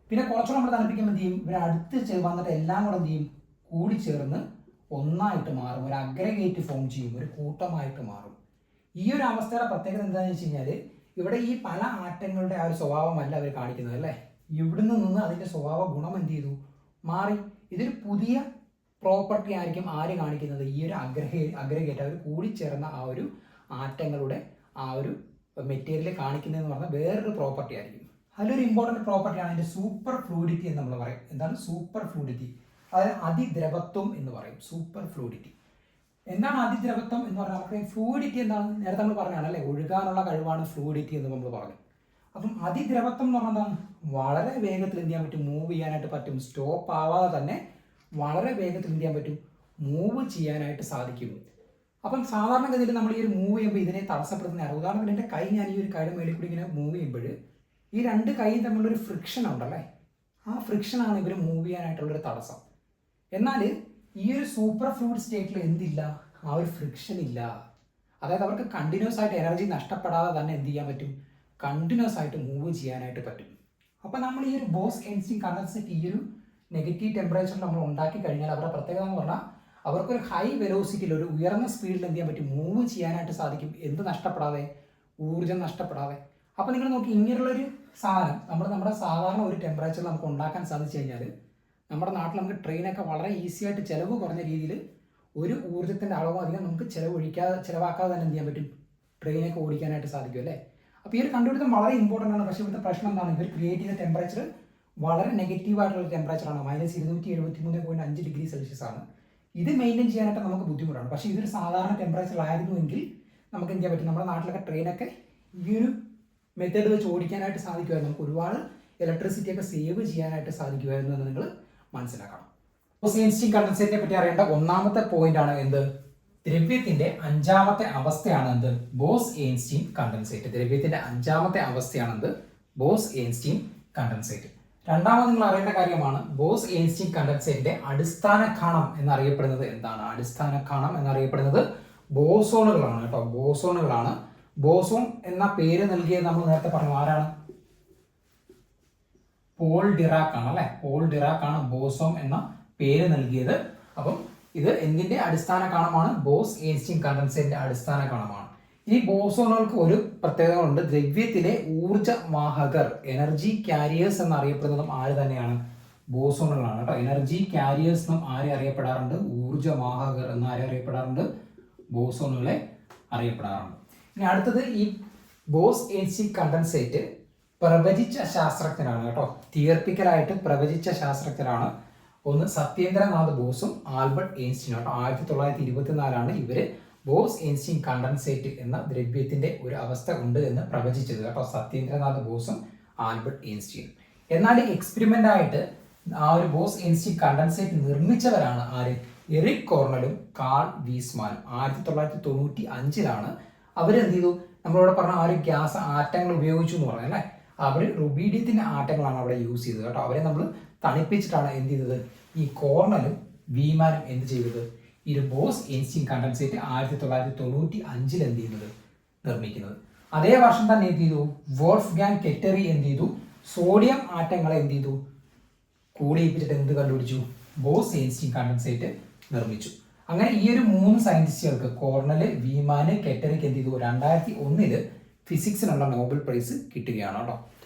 പിന്നെ കുറച്ചുകൂടെ നമ്മൾ തണുപ്പിക്കുമ്പോൾ എന്ത് ചെയ്യും? ഇവർ അടുത്ത് വന്നിട്ട് എല്ലാം കൂടെ എന്ത് ചെയ്യും? കൂടിച്ചേർന്ന് ഒന്നായിട്ട് മാറും, ഒരു അഗ്രഗേറ്റ് ഫോം ചെയ്യും, ഒരു കൂട്ടമായിട്ട് മാറും. ഈ ഒരു അവസ്ഥയുടെ പ്രത്യേകത എന്താണെന്ന് വെച്ച് കഴിഞ്ഞാൽ, ഇവിടെ ഈ പല ആറ്റങ്ങളുടെ ആ ഒരു സ്വഭാവമല്ല അവർ കാണിക്കുന്നത് അല്ലേ. ഇവിടുന്ന് നിന്ന് അതിൻ്റെ സ്വഭാവ ഗുണം എന്ത് ചെയ്തു? മാറി. ഇതൊരു പുതിയ പ്രോപ്പർട്ടി ആയിരിക്കും ആര് കാണിക്കുന്നത്? ഈ ഒരു അഗ്രഗേറ്റ്, അവർ കൂടിച്ചേർന്ന ആ ഒരു ആറ്റങ്ങളുടെ ആ ഒരു മെറ്റീരിയൽ കാണിക്കുന്നതെന്ന് പറഞ്ഞാൽ വേറൊരു പ്രോപ്പർട്ടി ആയിരിക്കും. അതിലൊരു ഇമ്പോർട്ടൻറ്റ് പ്രോപ്പർട്ടിയാണ് അതിൻ്റെ സൂപ്പർ ഫ്ലൂയിഡിറ്റി എന്ന് നമ്മൾ പറയും. എന്താണ് സൂപ്പർ ഫ്ലൂയിഡിറ്റി? അതായത് അതിദ്രവത്വം എന്ന് പറയും, സൂപ്പർ ഫ്ലൂയിഡിറ്റി. എന്താണ് അതിദ്രവത്വം എന്ന് പറഞ്ഞാൽ നമുക്ക് ഫ്ലൂയിഡിറ്റി എന്താണ് നേരത്തെ നമ്മൾ പറഞ്ഞാണ് അല്ലേ, ഒഴുകാനുള്ള കഴിവാണ് ഫ്ലൂയിഡിറ്റി എന്ന് നമ്മൾ പറഞ്ഞു. അപ്പം അതിദ്രവത്വം എന്ന് പറഞ്ഞാൽ എന്താണ്, വളരെ വേഗത്തിൽ എന്ത് ചെയ്യാൻ പറ്റും, മൂവ് ചെയ്യാനായിട്ട് പറ്റും. സ്റ്റോപ്പ് ആവാതെ തന്നെ വളരെ വേഗത്തിൽ എന്ത് ചെയ്യാൻ പറ്റും, മൂവ് ചെയ്യാനായിട്ട് സാധിക്കും. അപ്പം സാധാരണഗതിയിൽ നമ്മൾ ഈ ഒരു മൂവ് ചെയ്യുമ്പോൾ ഇതിനെ തടസ്സപ്പെടുത്തുന്ന ഉദാഹരണത്തിന് എൻ്റെ കൈ, ഞാൻ ഈ ഒരു കൈയുടെ മേളിൽ കൂടി ഇങ്ങനെ മൂവ് ചെയ്യുമ്പോൾ ഈ രണ്ട് കൈയും തമ്മിലൊരു ഫ്രിക്ഷൻ ഉണ്ടല്ലേ, ആ ഫ്രിക്ഷനാണ് ഇവർ മൂവ് ചെയ്യാനായിട്ടുള്ളൊരു തടസ്സം. എന്നാൽ ഈ ഒരു സൂപ്പർ ഫ്ലൂയിഡ് സ്റ്റേറ്റിൽ എന്തില്ല, ആ ഒരു ഫ്രിക്ഷൻ ഇല്ല. അതായത് അവർക്ക് കണ്ടിന്യൂസ് ആയിട്ട് എനർജി നഷ്ടപ്പെടാതെ തന്നെ എന്ത് ചെയ്യാൻ പറ്റും, കണ്ടിന്യൂസ് ആയിട്ട് മൂവ് ചെയ്യാനായിട്ട് പറ്റും. അപ്പോൾ നമ്മൾ ഈ ഒരു ബോസ്-ഐൻസ്റ്റീൻ കണ്ടൻസേറ്റ് ഈ ഒരു നെഗറ്റീവ് ടെമ്പറേച്ചറിൽ നമ്മൾ ഉണ്ടാക്കി കഴിഞ്ഞാൽ അവരുടെ പ്രത്യേകത എന്ന് പറഞ്ഞാൽ അവർക്കൊരു ഹൈ വെലോസിറ്റിയിൽ, ഒരു ഉയർന്ന സ്പീഡിൽ എന്ത് ചെയ്യാൻ പറ്റും, മൂവ് ചെയ്യാനായിട്ട് സാധിക്കും. എന്ത് നഷ്ടപ്പെടാതെ, ഊർജ്ജം നഷ്ടപ്പെടാതെ. അപ്പോൾ നിങ്ങൾ നോക്കി, ഇങ്ങനെയുള്ളൊരു സാധനം നമ്മുടെ സാധാരണ ഒരു ടെമ്പറേച്ചറിൽ നമുക്ക് ഉണ്ടാക്കാൻ സാധിച്ചു കഴിഞ്ഞാൽ നമ്മുടെ നാട്ടിൽ നമുക്ക് ട്രെയിനൊക്കെ വളരെ ഈസി ആയിട്ട് ചിലവ് കുറഞ്ഞ രീതിയിൽ ഒരു ഊർജ്ജത്തിൻ്റെ അളവ് അധികം നമുക്ക് ചിലവാക്കാതെ തന്നെ എന്ത് ചെയ്യാൻ പറ്റും, ട്രെയിനൊക്കെ ഓടിക്കാനായിട്ട് സാധിക്കും അല്ലേ. അപ്പോൾ ഈ ഒരു കണ്ടുപിടുത്തം വളരെ ഇമ്പോർട്ടൻ്റ് ആണ്. പക്ഷേ ഇവിടുത്തെ പ്രശ്നം എന്താണ്, ഇവർ ക്രിയേറ്റ് ചെയ്ത ടെമ്പറേച്ചർ വളരെ നെഗറ്റീവായിട്ടുള്ള ടെമ്പറേച്ചറാണ്. -273.5 ഡിഗ്രി സെൽഷ്യസ് ആണ്. ഇത് മെയിൻറ്റെയിൻ ചെയ്യാനായിട്ട് നമുക്ക് ബുദ്ധിമുട്ടാണ്. പക്ഷേ ഇതൊരു സാധാരണ ടെമ്പറേച്ചറിലായിരുന്നുവെങ്കിൽ നമുക്ക് എന്ത് ചെയ്യാൻ പറ്റും, നമ്മുടെ നാട്ടിലൊക്കെ ട്രെയിനൊക്കെ ഈ ഒരു മെത്തേഡ് വെച്ച് ഓടിക്കാനായിട്ട് സാധിക്കുമായിരുന്നു. നമുക്ക് ഒരുപാട് ഇലക്ട്രിസിറ്റിയൊക്കെ സേവ് ചെയ്യാനായിട്ട് സാധിക്കുമായിരുന്നു എന്ന് നിങ്ങൾ മനസ്സിലാക്കണം. ബോസ്-ഐൻസ്റ്റീൻ കണ്ടൻസേറ്റിനെ പറ്റി അറിയേണ്ട ഒന്നാമത്തെ പോയിന്റ് ആണ് എന്ത്, ദ്രവ്യത്തിന്റെ അഞ്ചാമത്തെ അവസ്ഥയാണ് എന്ത്, ബോസ്-ഐൻസ്റ്റീൻ കണ്ടൻസേറ്റ്. ദ്രവ്യത്തിന്റെ അഞ്ചാമത്തെ അവസ്ഥയാണ് എന്ത്, ബോസ്-ഐൻസ്റ്റീൻ കണ്ടൻസേറ്റ്. രണ്ടാമത് നിങ്ങൾ അറിയേണ്ട കാര്യമാണ്, ബോസ്-ഐൻസ്റ്റീൻ കണ്ടൻസേറ്റിന്റെ അടിസ്ഥാന കണം എന്നറിയപ്പെടുന്നത് എന്താണ്. അടിസ്ഥാന കണം എന്നറിയപ്പെടുന്നത് ബോസോണുകളാണ് കേട്ടോ, ബോസോണുകളാണ്. ബോസോൺ എന്ന പേര് നൽകിയത് നമ്മൾ നേരത്തെ പറഞ്ഞു, ആരാണ്, പോൾ ഡിറാക് ആണ് അല്ലെ. പോൾ ഡിറാക് ആണ് ബോസോൺ എന്ന പേര് നൽകിയത്. അപ്പം ഇത് എന്തിന്റെ അടിസ്ഥാന കണമാണ്, ബോസ്-ഐൻസ്റ്റീൻ കണ്ടൻസേറ്റിന്റെ അടിസ്ഥാന കണമാണ്. ഈ ബോസോണുകൾക്ക് ഒരു പ്രത്യേകത ഉണ്ട്, ദ്രവ്യത്തിലെ ഊർജ്ജവാഹകർ, എനർജി കാരിയേഴ്സ് എന്നറിയപ്പെടുന്നതും ആര് തന്നെയാണ്, ബോസോണുകളാണ് കേട്ടോ. എനർജി കാരിയേഴ്സ് എന്നും ആരെ അറിയപ്പെടാറുണ്ട്, ഊർജ്ജവാഹകർ എന്ന് ആരെ അറിയപ്പെടാറുണ്ട്, ബോസോണുകളെ അറിയപ്പെടാറുണ്ട്. ഇനി അടുത്തത്, ഈ ബോസ്-ഐൻസ്റ്റീൻ കണ്ടൻസേറ്റ് പ്രവചിച്ച ശാസ്ത്രജ്ഞരാണ് കേട്ടോ, തിയറിറ്റിക്കലായിട്ട് പ്രവചിച്ച ശാസ്ത്രജ്ഞരാണ്. ഒന്ന് സത്യേന്ദ്രനാഥ് ബോസും ആൽബർട്ട് ഐൻസ്റ്റീനും കേട്ടോ. 1924 ഇവര് ബോസ്-ഐൻസ്റ്റീൻ കണ്ടൻസേറ്റ് എന്ന ദ്രവ്യത്തിന്റെ ഒരു അവസ്ഥ ഉണ്ട് എന്ന് പ്രവചിച്ചത് കേട്ടോ, സത്യേന്ദ്രനാഥ് ബോസും ആൽബർട്ട് ഐൻസ്റ്റീനും. എന്നാൽ എക്സ്പെരിമെന്റ് ആയിട്ട് ആ ഒരു ബോസ്-ഐൻസ്റ്റീൻ കണ്ടൻസേറ്റ് നിർമ്മിച്ചവരാണ് ആര്, എറിക് കോർണലും കാൾ വീസ്മാനും. 1995 അവരെന്ത് ചെയ്തു, നമ്മളിവിടെ പറഞ്ഞ ആ ഒരു ഗ്യാസ് ആറ്റങ്ങൾ ഉപയോഗിച്ചു എന്ന് പറഞ്ഞു അല്ലേ. അവർ റുബീഡിയത്തിന്റെ ആറ്റങ്ങളാണ് അവിടെ യൂസ് ചെയ്തത് കേട്ടോ. അവരെ നമ്മൾ തണുപ്പിച്ചിട്ടാണ് എന്ത് ചെയ്തത്, ഈ കോർണലും വീമാനും എന്ത് ചെയ്തത്, ഈ ഒരു ബോസ്-ഐൻസ്റ്റീൻ കണ്ടൻസേറ്റ് 1995 എന്ത് ചെയ്യുന്നത്, നിർമ്മിക്കുന്നത്. അതേ വർഷം തന്നെ എന്ത് ചെയ്തു, വോൾഫ്ഗാങ് കെറ്ററി എന്ത് ചെയ്തു, സോഡിയം ആറ്റങ്ങളെ എന്ത് ചെയ്തു, കൂടിയിപ്പിച്ചിട്ട് എന്ത് കണ്ടുപിടിച്ചു, ബോസ്-ഐൻസ്റ്റീൻ കണ്ടൻസേറ്റ് നിർമ്മിച്ചു. അങ്ങനെ ഈ ഒരു 3 സയന്റിസ്റ്റുകൾക്ക്, കോർണല്, വീമാന്, കെറ്ററിക്ക് എന്ത് ചെയ്തു, 2001 ഫിസിക്സിനുള്ള നോബൽ പ്രൈസ് കിട്ടുകയാണ് കേട്ടോ.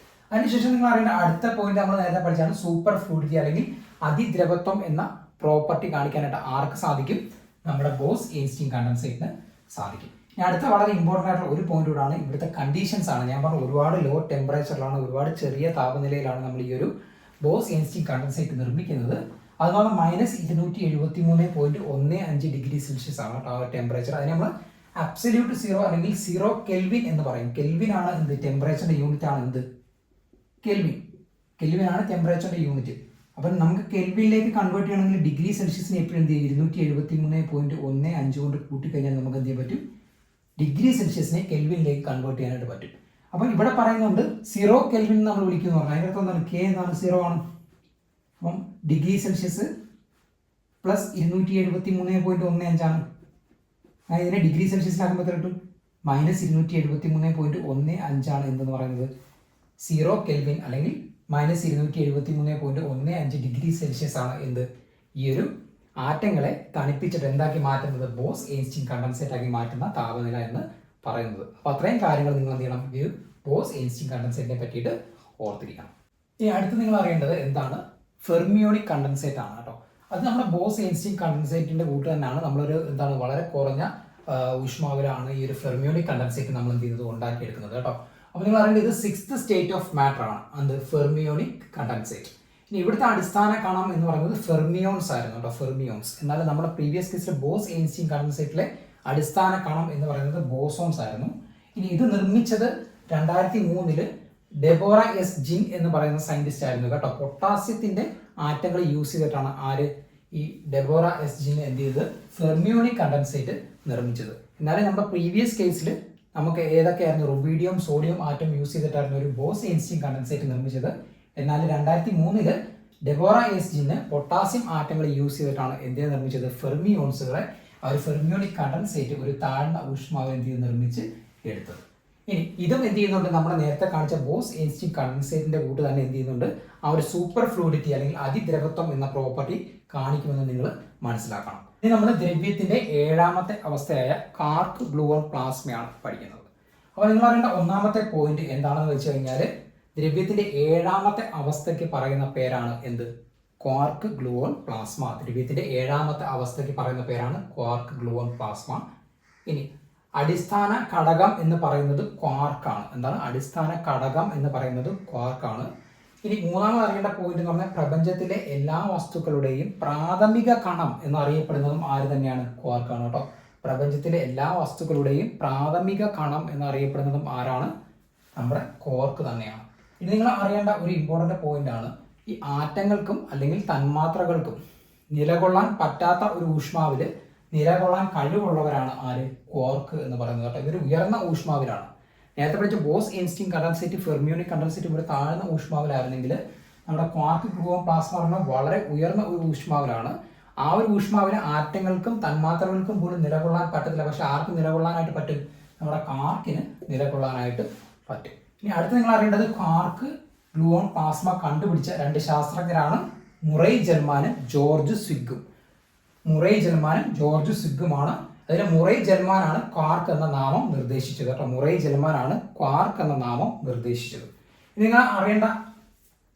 അതിനുശേഷം നിങ്ങൾ അറിയേണ്ട അടുത്ത പോയിന്റ് നമ്മൾ നേരത്തെ പഠിച്ചാണ്, സൂപ്പർ ഫ്ലൂയിഡിറ്റി അല്ലെങ്കിൽ അതിദ്രവത്വം എന്ന പ്രോപ്പർട്ടി കാണിക്കാനായിട്ട് ആർക്ക് സാധിക്കും, നമ്മുടെ ബോസ്-ഐൻസ്റ്റീൻ കണ്ടൻസേറ്റിന് സാധിക്കും. ഇനി അടുത്ത വളരെ ഇമ്പോർട്ടൻ്റ് ആയിട്ടുള്ള ഒരു പോയിന്റ് കൂടാണ്, ഇവിടുത്തെ കണ്ടീഷൻസ് ആണ്. ഞാൻ പറഞ്ഞു ഒരുപാട് ലോ ടെമ്പറേച്ചറിലാണ്, ഒരുപാട് ചെറിയ താപനിലയിലാണ് നമ്മൾ ഈ ഒരു ബോസ്-ഐൻസ്റ്റീൻ കണ്ടൻസേറ്റ് നിർമ്മിക്കുന്നത്. അതുപോലെ -273.15 ഡിഗ്രി സെൽഷ്യസ് ആണ് ആ ടെമ്പറേച്ചർ. അതിന് നമ്മൾ അബ്സല്യൂട്ട് സീറോ അല്ലെങ്കിൽ 0 കെൽവിൻ എന്ന് പറയും. കെൽവിൻ ആണ് എന്ത്, ടെമ്പറേച്ചറിന്റെ യൂണിറ്റ് ആണ് എന്ത്, കെൽവിൻ. കെൽവിൻ ആണ് ടെമ്പറേച്ചറിന്റെ യൂണിറ്റ്. അപ്പം നമുക്ക് കെൽവിനിലേക്ക് കൺവേർട്ട് ചെയ്യണമെങ്കിൽ ഡിഗ്രി സെൽഷ്യസിന് എപ്പോഴും എന്ത് ചെയ്യും, 273.15 കൊണ്ട് കൂട്ടിക്കഴിഞ്ഞാൽ നമുക്ക് എന്ത് ചെയ്യാൻ പറ്റും, ഡിഗ്രി സെൽഷ്യസിനെ കെൽവിനിലേക്ക് കൺവേർട്ട് ചെയ്യാനായിട്ട് പറ്റും. അപ്പം ഇവിടെ പറയുന്നുണ്ട് 0 കെൽവിൻ നമ്മൾ വിളിക്കുന്നു പറഞ്ഞാൽ അതിനകത്ത് എന്താണ്, കെ എന്നാണ് 0 ആണ്. അപ്പം ഡിഗ്രി സെൽഷ്യസ് പ്ലസ് 273.15 ആണ്. ഇതിനെ ഡിഗ്രി സെൽഷ്യസിലാക്കുമ്പോൾ എത്ര കിട്ടും, -273.15 ആണ് എന്തെന്ന് പറയുന്നത്, 0 കെൽവിൻ അല്ലെങ്കിൽ -273.15 ഡിഗ്രി സെൽഷ്യസ് ആണ് എന്ത്, ഈ ഒരു ആറ്റങ്ങളെ തണുപ്പിച്ചിട്ട് എന്താക്കി മാറ്റുന്നത്, ബോസ്-ഐൻസ്റ്റീൻ കണ്ടൻസേറ്റ് ആക്കി മാറ്റുന്ന താപനില എന്ന് പറയുന്നത്. അപ്പോൾ അത്രയും കാര്യങ്ങൾ നിങ്ങൾ എന്ത് ചെയ്യണം, ഈ ബോസ്-ഐൻസ്റ്റീൻ കണ്ടൻസേറ്റിനെ പറ്റിയിട്ട് ഓർത്തിരിക്കണം. ഇനി അടുത്ത് നിങ്ങൾ അറിയേണ്ടത് എന്താണ്, ഫെർമിയോണിക് കണ്ടൻസേറ്റ് ആണ് കേട്ടോ. അത് നമ്മുടെ ബോസ്-ഐൻസ്റ്റീൻ കണ്ടൻസേറ്റിന്റെ കൂട്ട് തന്നെയാണ്. നമ്മളൊരു എന്താണ് വളരെ കുറഞ്ഞ ഊഷ്മാവിലാണ് ഈ ഒരു ഫെർമിയോണിക് കണ്ടൻസേറ്റ് നമ്മൾ എന്ത് ചെയ്യുന്നത്, ഉണ്ടാക്കിയെടുക്കുന്നത് കേട്ടോ. അപ്പോൾ നിങ്ങൾ അറിയേണ്ടത് ഇത് 6th സ്റ്റേറ്റ് ഓഫ് മാറ്റർ ആണ്, അത് ഫെർമിയോണിക് കണ്ടൻസേറ്റ്. ഇനി ഇവിടുത്തെ അടിസ്ഥാന കണം എന്ന് പറയുന്നത് ഫെർമിയോൺസ് ആയിരുന്നു കേട്ടോ, ഫെർമിയോൺസ്. എന്നാൽ നമ്മുടെ പ്രീവിയസ് കേസിലെ ബോസ് എയിൻസ്റ്റീൻ കണ്ടൻസേറ്റിലെ അടിസ്ഥാന കണം എന്ന് പറയുന്നത് ബോസോൺസ് ആയിരുന്നു. ഇനി ഇത് നിർമ്മിച്ചത് 2003 ഡെബോറ എസ് ജിൻ എന്ന് പറയുന്ന സയന്റിസ്റ്റ് ആയിരുന്നു കേട്ടോ. പൊട്ടാസ്യത്തിന്റെ ആറ്റങ്ങൾ യൂസ് ചെയ്തിട്ടാണ് ആര്, ഈ ഡെബോറ എസ് ജിൻ എന്ത് ചെയ്തത്, ഫെർമിയോണിക് കണ്ടൻസേറ്റ് നിർമ്മിച്ചത്. എന്നാലും നമ്മുടെ പ്രീവിയസ് കേസിൽ നമുക്ക് ഏതൊക്കെയായിരുന്നു, റുബീഡിയം സോഡിയം ആറ്റം യൂസ് ചെയ്തിട്ടായിരുന്നു ഒരു ബോസ് എയിൻസ്റ്റീൻ കണ്ടൻസേറ്റ് നിർമ്മിച്ചത്. എന്നാൽ 2003 ഡെബോറ എസ് ജിന് പൊട്ടാസ്യം ആറ്റങ്ങൾ യൂസ് ചെയ്തിട്ടാണ് എന്തിനെ നിർമ്മിച്ചത്, ഫെർമിയോൺസുകളെ, ആ ഒരു ഫെർമിയോണിക് കണ്ടൻസേറ്റ് ഒരു താഴ്ന്ന ഊഷ്മാവ് എന്ത് ചെയ്ത് നിർമ്മിച്ച് എടുത്തത്. ഇനി ഇതും എന്ത് ചെയ്യുന്നുണ്ട്, നമ്മൾ നേരത്തെ കാണിച്ച ബോസ് എയിൻസ്റ്റീൻ കണ്ടൻസേറ്റിന്റെ കൂട്ട് തന്നെ എന്ത് ചെയ്യുന്നുണ്ട്, ആ ഒരു സൂപ്പർ ഫ്ലൂയിഡിറ്റി അല്ലെങ്കിൽ അതിദ്രവത്വം എന്ന പ്രോപ്പർട്ടി കാണിക്കുമെന്ന് നിങ്ങൾ മനസ്സിലാക്കണം. ഇനി നമ്മൾ ദ്രവ്യത്തിന്റെ 7ാമത്തെ അവസ്ഥയായ കാർക്ക് ഗ്ലൂവോൺ പ്ലാസ്മയാണ് പഠിക്കുന്നത്. അപ്പോൾ നിങ്ങൾ അറിയേണ്ട ഒന്നാമത്തെ പോയിന്റ് എന്താണെന്ന് വെച്ച് കഴിഞ്ഞാൽ, ദ്രവ്യത്തിന്റെ 7ാമത്തെ അവസ്ഥയ്ക്ക് പറയുന്ന പേരാണ് എന്ത്, ക്വാർക്ക് ഗ്ലൂവോൺ പ്ലാസ്മ. ദ്രവ്യത്തിന്റെ 7ാമത്തെ അവസ്ഥയ്ക്ക് പറയുന്ന പേരാണ് ക്വാർക്ക് ഗ്ലൂവോൺ പ്ലാസ്മ. ഇനി അടിസ്ഥാന ഘടകം എന്ന് പറയുന്നത് ക്വാർക്കാണ്. എന്താണ് അടിസ്ഥാന ഘടകം എന്ന് പറയുന്നത് ക്വാർക്കാണ്. ഇനി മൂന്നാമത് അറിയേണ്ട പോയിന്റ് എന്ന് പറഞ്ഞാൽ, പ്രപഞ്ചത്തിലെ എല്ലാ വസ്തുക്കളുടെയും പ്രാഥമിക കണം എന്നറിയപ്പെടുന്നതും ആര് തന്നെയാണ്, ക്വാർക്കാണ് കേട്ടോ. പ്രപഞ്ചത്തിലെ എല്ലാ വസ്തുക്കളുടെയും പ്രാഥമിക കണം എന്നറിയപ്പെടുന്നതും ആരാണ്, നമ്മുടെ ക്വാർക്ക് തന്നെയാണ്. ഇനി നിങ്ങൾ അറിയേണ്ട ഒരു ഇമ്പോർട്ടൻ്റ് പോയിന്റ് ആണ്, ഈ ആറ്റങ്ങൾക്കും അല്ലെങ്കിൽ തന്മാത്രകൾക്കും നിലകൊള്ളാൻ പറ്റാത്ത ഒരു ഊഷ്മാവില് നിലകൊള്ളാൻ കഴിവുള്ളവരാണ് ആര്, ക്വാർക്ക് എന്ന് പറയുന്നത് കേട്ടോ. ഇതൊരു ഉയർന്ന ഊഷ്മാവിലാണ്. നേരത്തെ പഠിച്ച boss Einstein condensate fermionic condensate ഒരു താഴ്ന്ന ഊഷ്മാവിലായിരുന്നെങ്കിൽ നമ്മുടെ ക്വാർക്ക് ഗ്ലൂവോൺ പ്ലാസ്മ പറഞ്ഞാൽ വളരെ ഉയർന്ന ഒരു ഊഷ്മാവിലാണ്. ആ ഒരു ഊഷ്മാവിന് ആറ്റങ്ങൾക്കും തന്മാത്രകൾക്കും പോലും നിലകൊള്ളാൻ പറ്റത്തില്ല. പക്ഷെ ആർക്ക് നിലകൊള്ളാനായിട്ട് പറ്റും, നമ്മുടെ ക്വാർക്കിന് നിലകൊള്ളാനായിട്ട് പറ്റും. ഇനി അടുത്ത് നിങ്ങൾ അറിയേണ്ടത്, ക്വാർക്ക് ഗ്ലൂവോൺ പ്ലാസ്മ കണ്ടുപിടിച്ച 2 ശാസ്ത്രജ്ഞരാണ് മുറൈ ജെൽമാനും ജോർജ് സ്വിഗും. മുറൈ ജെൽമാനും ജോർജ് സ്വിഗുമാണ്. അതിൽ മുറൈ ജെൽമാനാണ് ക്വാർക്ക് എന്ന നാമം നിർദ്ദേശിച്ചത് കേട്ടോ. മുറൈ ജെൽമാനാണ് ക്വാർക്ക് എന്ന നാമം നിർദ്ദേശിച്ചത്. നിങ്ങൾ അറിയേണ്ട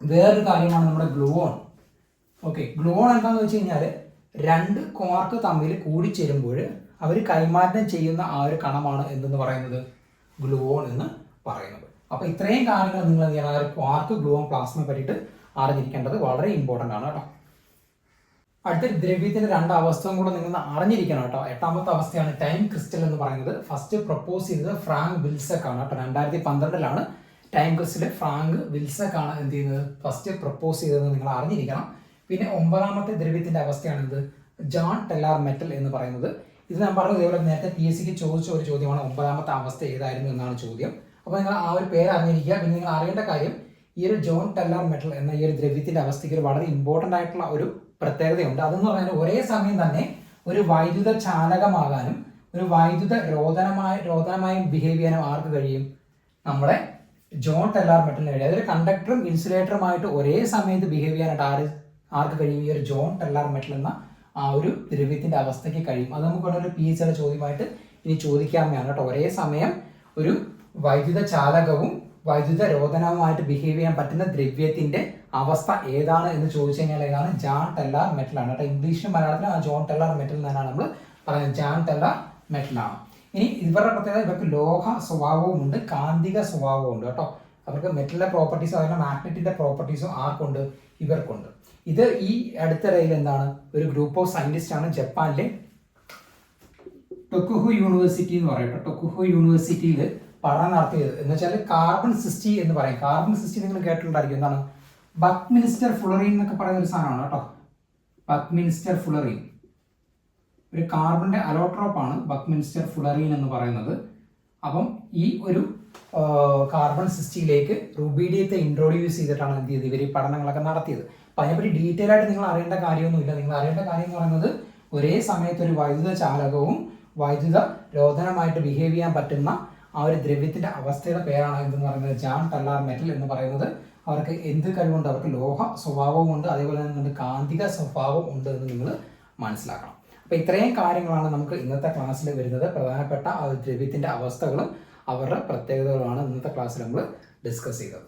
വേറൊരു കാര്യമാണ് നമ്മുടെ ഗ്ലൂവോൺ. ഓക്കെ, ഗ്ലൂവോൺ എന്താണെന്ന് വെച്ച് കഴിഞ്ഞാൽ 2 ക്വാർക്ക് തമ്മിൽ കൂടിച്ചേരുമ്പോൾ അവർ കൈമാറ്റം ചെയ്യുന്ന ആ ഒരു കണമാണ് എന്തെന്ന് പറയുന്നത്, ഗ്ലൂവോൺ എന്ന് പറയുന്നത്. അപ്പോൾ ഇത്രയും കാര്യങ്ങൾ നിങ്ങൾ എന്ത് ചെയ്യണം, ക്വാർക്ക് ഗ്ലൂവോൺ പ്ലാസ്മയെ പറ്റിയിട്ട് അറിഞ്ഞിരിക്കേണ്ടത് വളരെ ഇമ്പോർട്ടൻ്റ് ആണ് കേട്ടോ. അടുത്ത ദ്രവ്യത്തിന്റെ 2 അവസ്ഥയും കൂടെ നിങ്ങൾ അറിഞ്ഞിരിക്കണം കേട്ടോ. 8ാമത്തെ അവസ്ഥയാണ് ടൈം ക്രിസ്റ്റൽ എന്ന് പറയുന്നത്. ഫസ്റ്റ് പ്രപ്പോസ് ചെയ്തത് ഫ്രാങ്ക് വിൽസക് ആണ് കേട്ടോ. 2012 ടൈം ക്രിസ്റ്റൽ ഫ്രാങ്ക് വിൽസക് ആണ് എന്ത് ചെയ്യുന്നത്, ഫസ്റ്റ് പ്രപ്പോസ് ചെയ്തതെന്ന് നിങ്ങൾ അറിഞ്ഞിരിക്കണം. പിന്നെ 9ാമത്തെ ദ്രവ്യത്തിന്റെ അവസ്ഥയാണ് ഇത് ജോൺ ടെല്ലാർ മെറ്റൽ എന്ന് പറയുന്നത്. ഇത് ഞാൻ പറഞ്ഞത് ഇതേപോലെ നേരത്തെ PSCക്ക് ചോദിച്ച ഒരു ചോദ്യമാണ്, 9ാമത്തെ അവസ്ഥ ഏതായിരുന്നു എന്നാണ് ചോദ്യം. അപ്പോൾ നിങ്ങൾ ആ ഒരു പേര് അറിഞ്ഞിരിക്കുക. പിന്നെ നിങ്ങൾ അറിയേണ്ട കാര്യം, ഈ ഒരു ജോൺ ടെല്ലാർ മെറ്റൽ എന്ന ഈ ഒരു ദ്രവ്യത്തിന്റെ അവസ്ഥയ്ക്ക് ഒരു വളരെ ഇമ്പോർട്ടൻ്റ് ആയിട്ടുള്ള ഒരു പ്രത്യേകതയുണ്ട്. അതെന്ന് പറഞ്ഞാൽ ഒരേ സമയം തന്നെ ഒരു വൈദ്യുത ചാലകമാകാനും ഒരു വൈദ്യുത രോധനമായും ബിഹേവ് ചെയ്യാനും ആർക്ക് കഴിയും, നമ്മുടെ ജോൺ ടെല്ലാർ മെറ്റലിന് കഴിയും. അതൊരു കണ്ടക്ടറും ഇൻസുലേറ്ററുമായിട്ട് ഒരേ സമയത്ത് ബിഹേവ് ചെയ്യാനായിട്ട് ആർക്ക് കഴിയും, ഈ ഒരു ജോൺ ടെല്ലാർ മെറ്റൽ എന്ന ആ ഒരു ദ്രവ്യത്തിന്റെ അവസ്ഥയ്ക്ക് കഴിയും. അത് നമുക്ക് ഒരു PSCയുടെ ചോദ്യമായിട്ട് ഇനി ചോദിക്കാവുന്നതാണ് കേട്ടോ. ഒരേ സമയം ഒരു വൈദ്യുത ചാലകവും വൈദ്യുത രോധനവുമായിട്ട് ബിഹേവ് ചെയ്യാൻ പറ്റുന്ന ദ്രവ്യത്തിന്റെ അവസ്ഥ ഏതാണ് എന്ന് ചോദിച്ചു കഴിഞ്ഞാൽ ഏതാണ്, ജോൺ ടെല്ലാർ മെറ്റൽ ആണ് കേട്ടോ. ഇംഗ്ലീഷിലും മലയാളത്തിലും ആ ജോൺ ടെല്ലാർ മെറ്റൽ എന്നാണ് നമ്മൾ പറയുന്നത്, ജോൺ ടെല്ലാർ മെറ്റൽ ആണ്. ഇനി ഇവരുടെ പ്രത്യേകത, ഇവർക്ക് ലോഹ സ്വഭാവവും ഉണ്ട്, കാന്തിക സ്വഭാവവും ഉണ്ട് കേട്ടോ. അവർക്ക് മെറ്റലിന്റെ പ്രോപ്പർട്ടീസും അതുപോലെ മാഗ്നറ്റിന്റെ പ്രോപ്പർട്ടീസും ആർക്കുണ്ട്, ഇവർക്കുണ്ട്. ഇത് ഈ അടുത്തിടയിൽ എന്താണ്, ഒരു ഗ്രൂപ്പ് ഓഫ് സയന്റിസ്റ്റ് ആണ് ജപ്പാനിലെ ടൊക്കുഹു യൂണിവേഴ്സിറ്റി എന്ന് പറയട്ടോ. ടൊക്കുഹു യൂണിവേഴ്സിറ്റിയിൽ പഠനം നടത്തിയത് എന്ന് വെച്ചാൽ കാർബൺ 60 എന്ന് പറയും. കാർബൺ 60 നിങ്ങൾ കേട്ടിട്ടുണ്ടായിരിക്കും. എന്താണ്, ബക്മിൻസ്റ്റർ ഫുളറീൻ എന്നൊക്കെ പറയുന്ന ഒരു സാധനമാണ് കേട്ടോ. ബക്മിൻസ്റ്റർ ഫുളറീൻ ഒരു കാർബണിന്റെ അലോട്രോപ്പാണ് ബക്മിൻസ്റ്റർ ഫുളറീൻ എന്ന് പറയുന്നത്. അപ്പം ഈ ഒരു കാർബൺ 60യിലേക്ക് റുബീഡിയത്തെ ഇൻട്രോഡ്യൂസ് ചെയ്തിട്ടാണ് എന്ത് ചെയ്തത്, ഇവർ ഈ പഠനങ്ങളൊക്കെ നടത്തിയത്. അപ്പം അതിനെപ്പറ്റി ഡീറ്റെയിൽ ആയിട്ട് നിങ്ങൾ അറിയേണ്ട കാര്യമൊന്നുമില്ല. നിങ്ങൾ അറിയേണ്ട കാര്യം എന്ന് പറയുന്നത്, ഒരേ സമയത്ത് ഒരു വൈദ്യുത ചാലകവും വൈദ്യുത രോധനമായിട്ട് ബിഹേവ് ചെയ്യാൻ പറ്റുന്ന ആ ഒരു ദ്രവ്യത്തിന്റെ അവസ്ഥയുടെ പേരാണ് എന്തെന്ന് പറയുന്നത്, ജോൺ ടെല്ലാർ മെറ്റൽ എന്ന് പറയുന്നത്. അവർക്ക് എന്ത് കഴിവുണ്ട്, അവർക്ക് ലോഹ സ്വഭാവവും ഉണ്ട്, അതേപോലെ തന്നെ കാന്തിക സ്വഭാവം ഉണ്ട് എന്ന് നിങ്ങൾ മനസ്സിലാക്കണം. അപ്പോൾ ഇത്രയും കാര്യങ്ങളാണ് നമുക്ക് ഇന്നത്തെ ക്ലാസ്സിൽ വരുന്നത്. പ്രധാനപ്പെട്ട ആ ദ്രവ്യത്തിന്റെ അവസ്ഥകളും അവരുടെ പ്രത്യേകതകളുമാണ് ഇന്നത്തെ ക്ലാസ്സിൽ നമ്മൾ ഡിസ്കസ് ചെയ്തത്.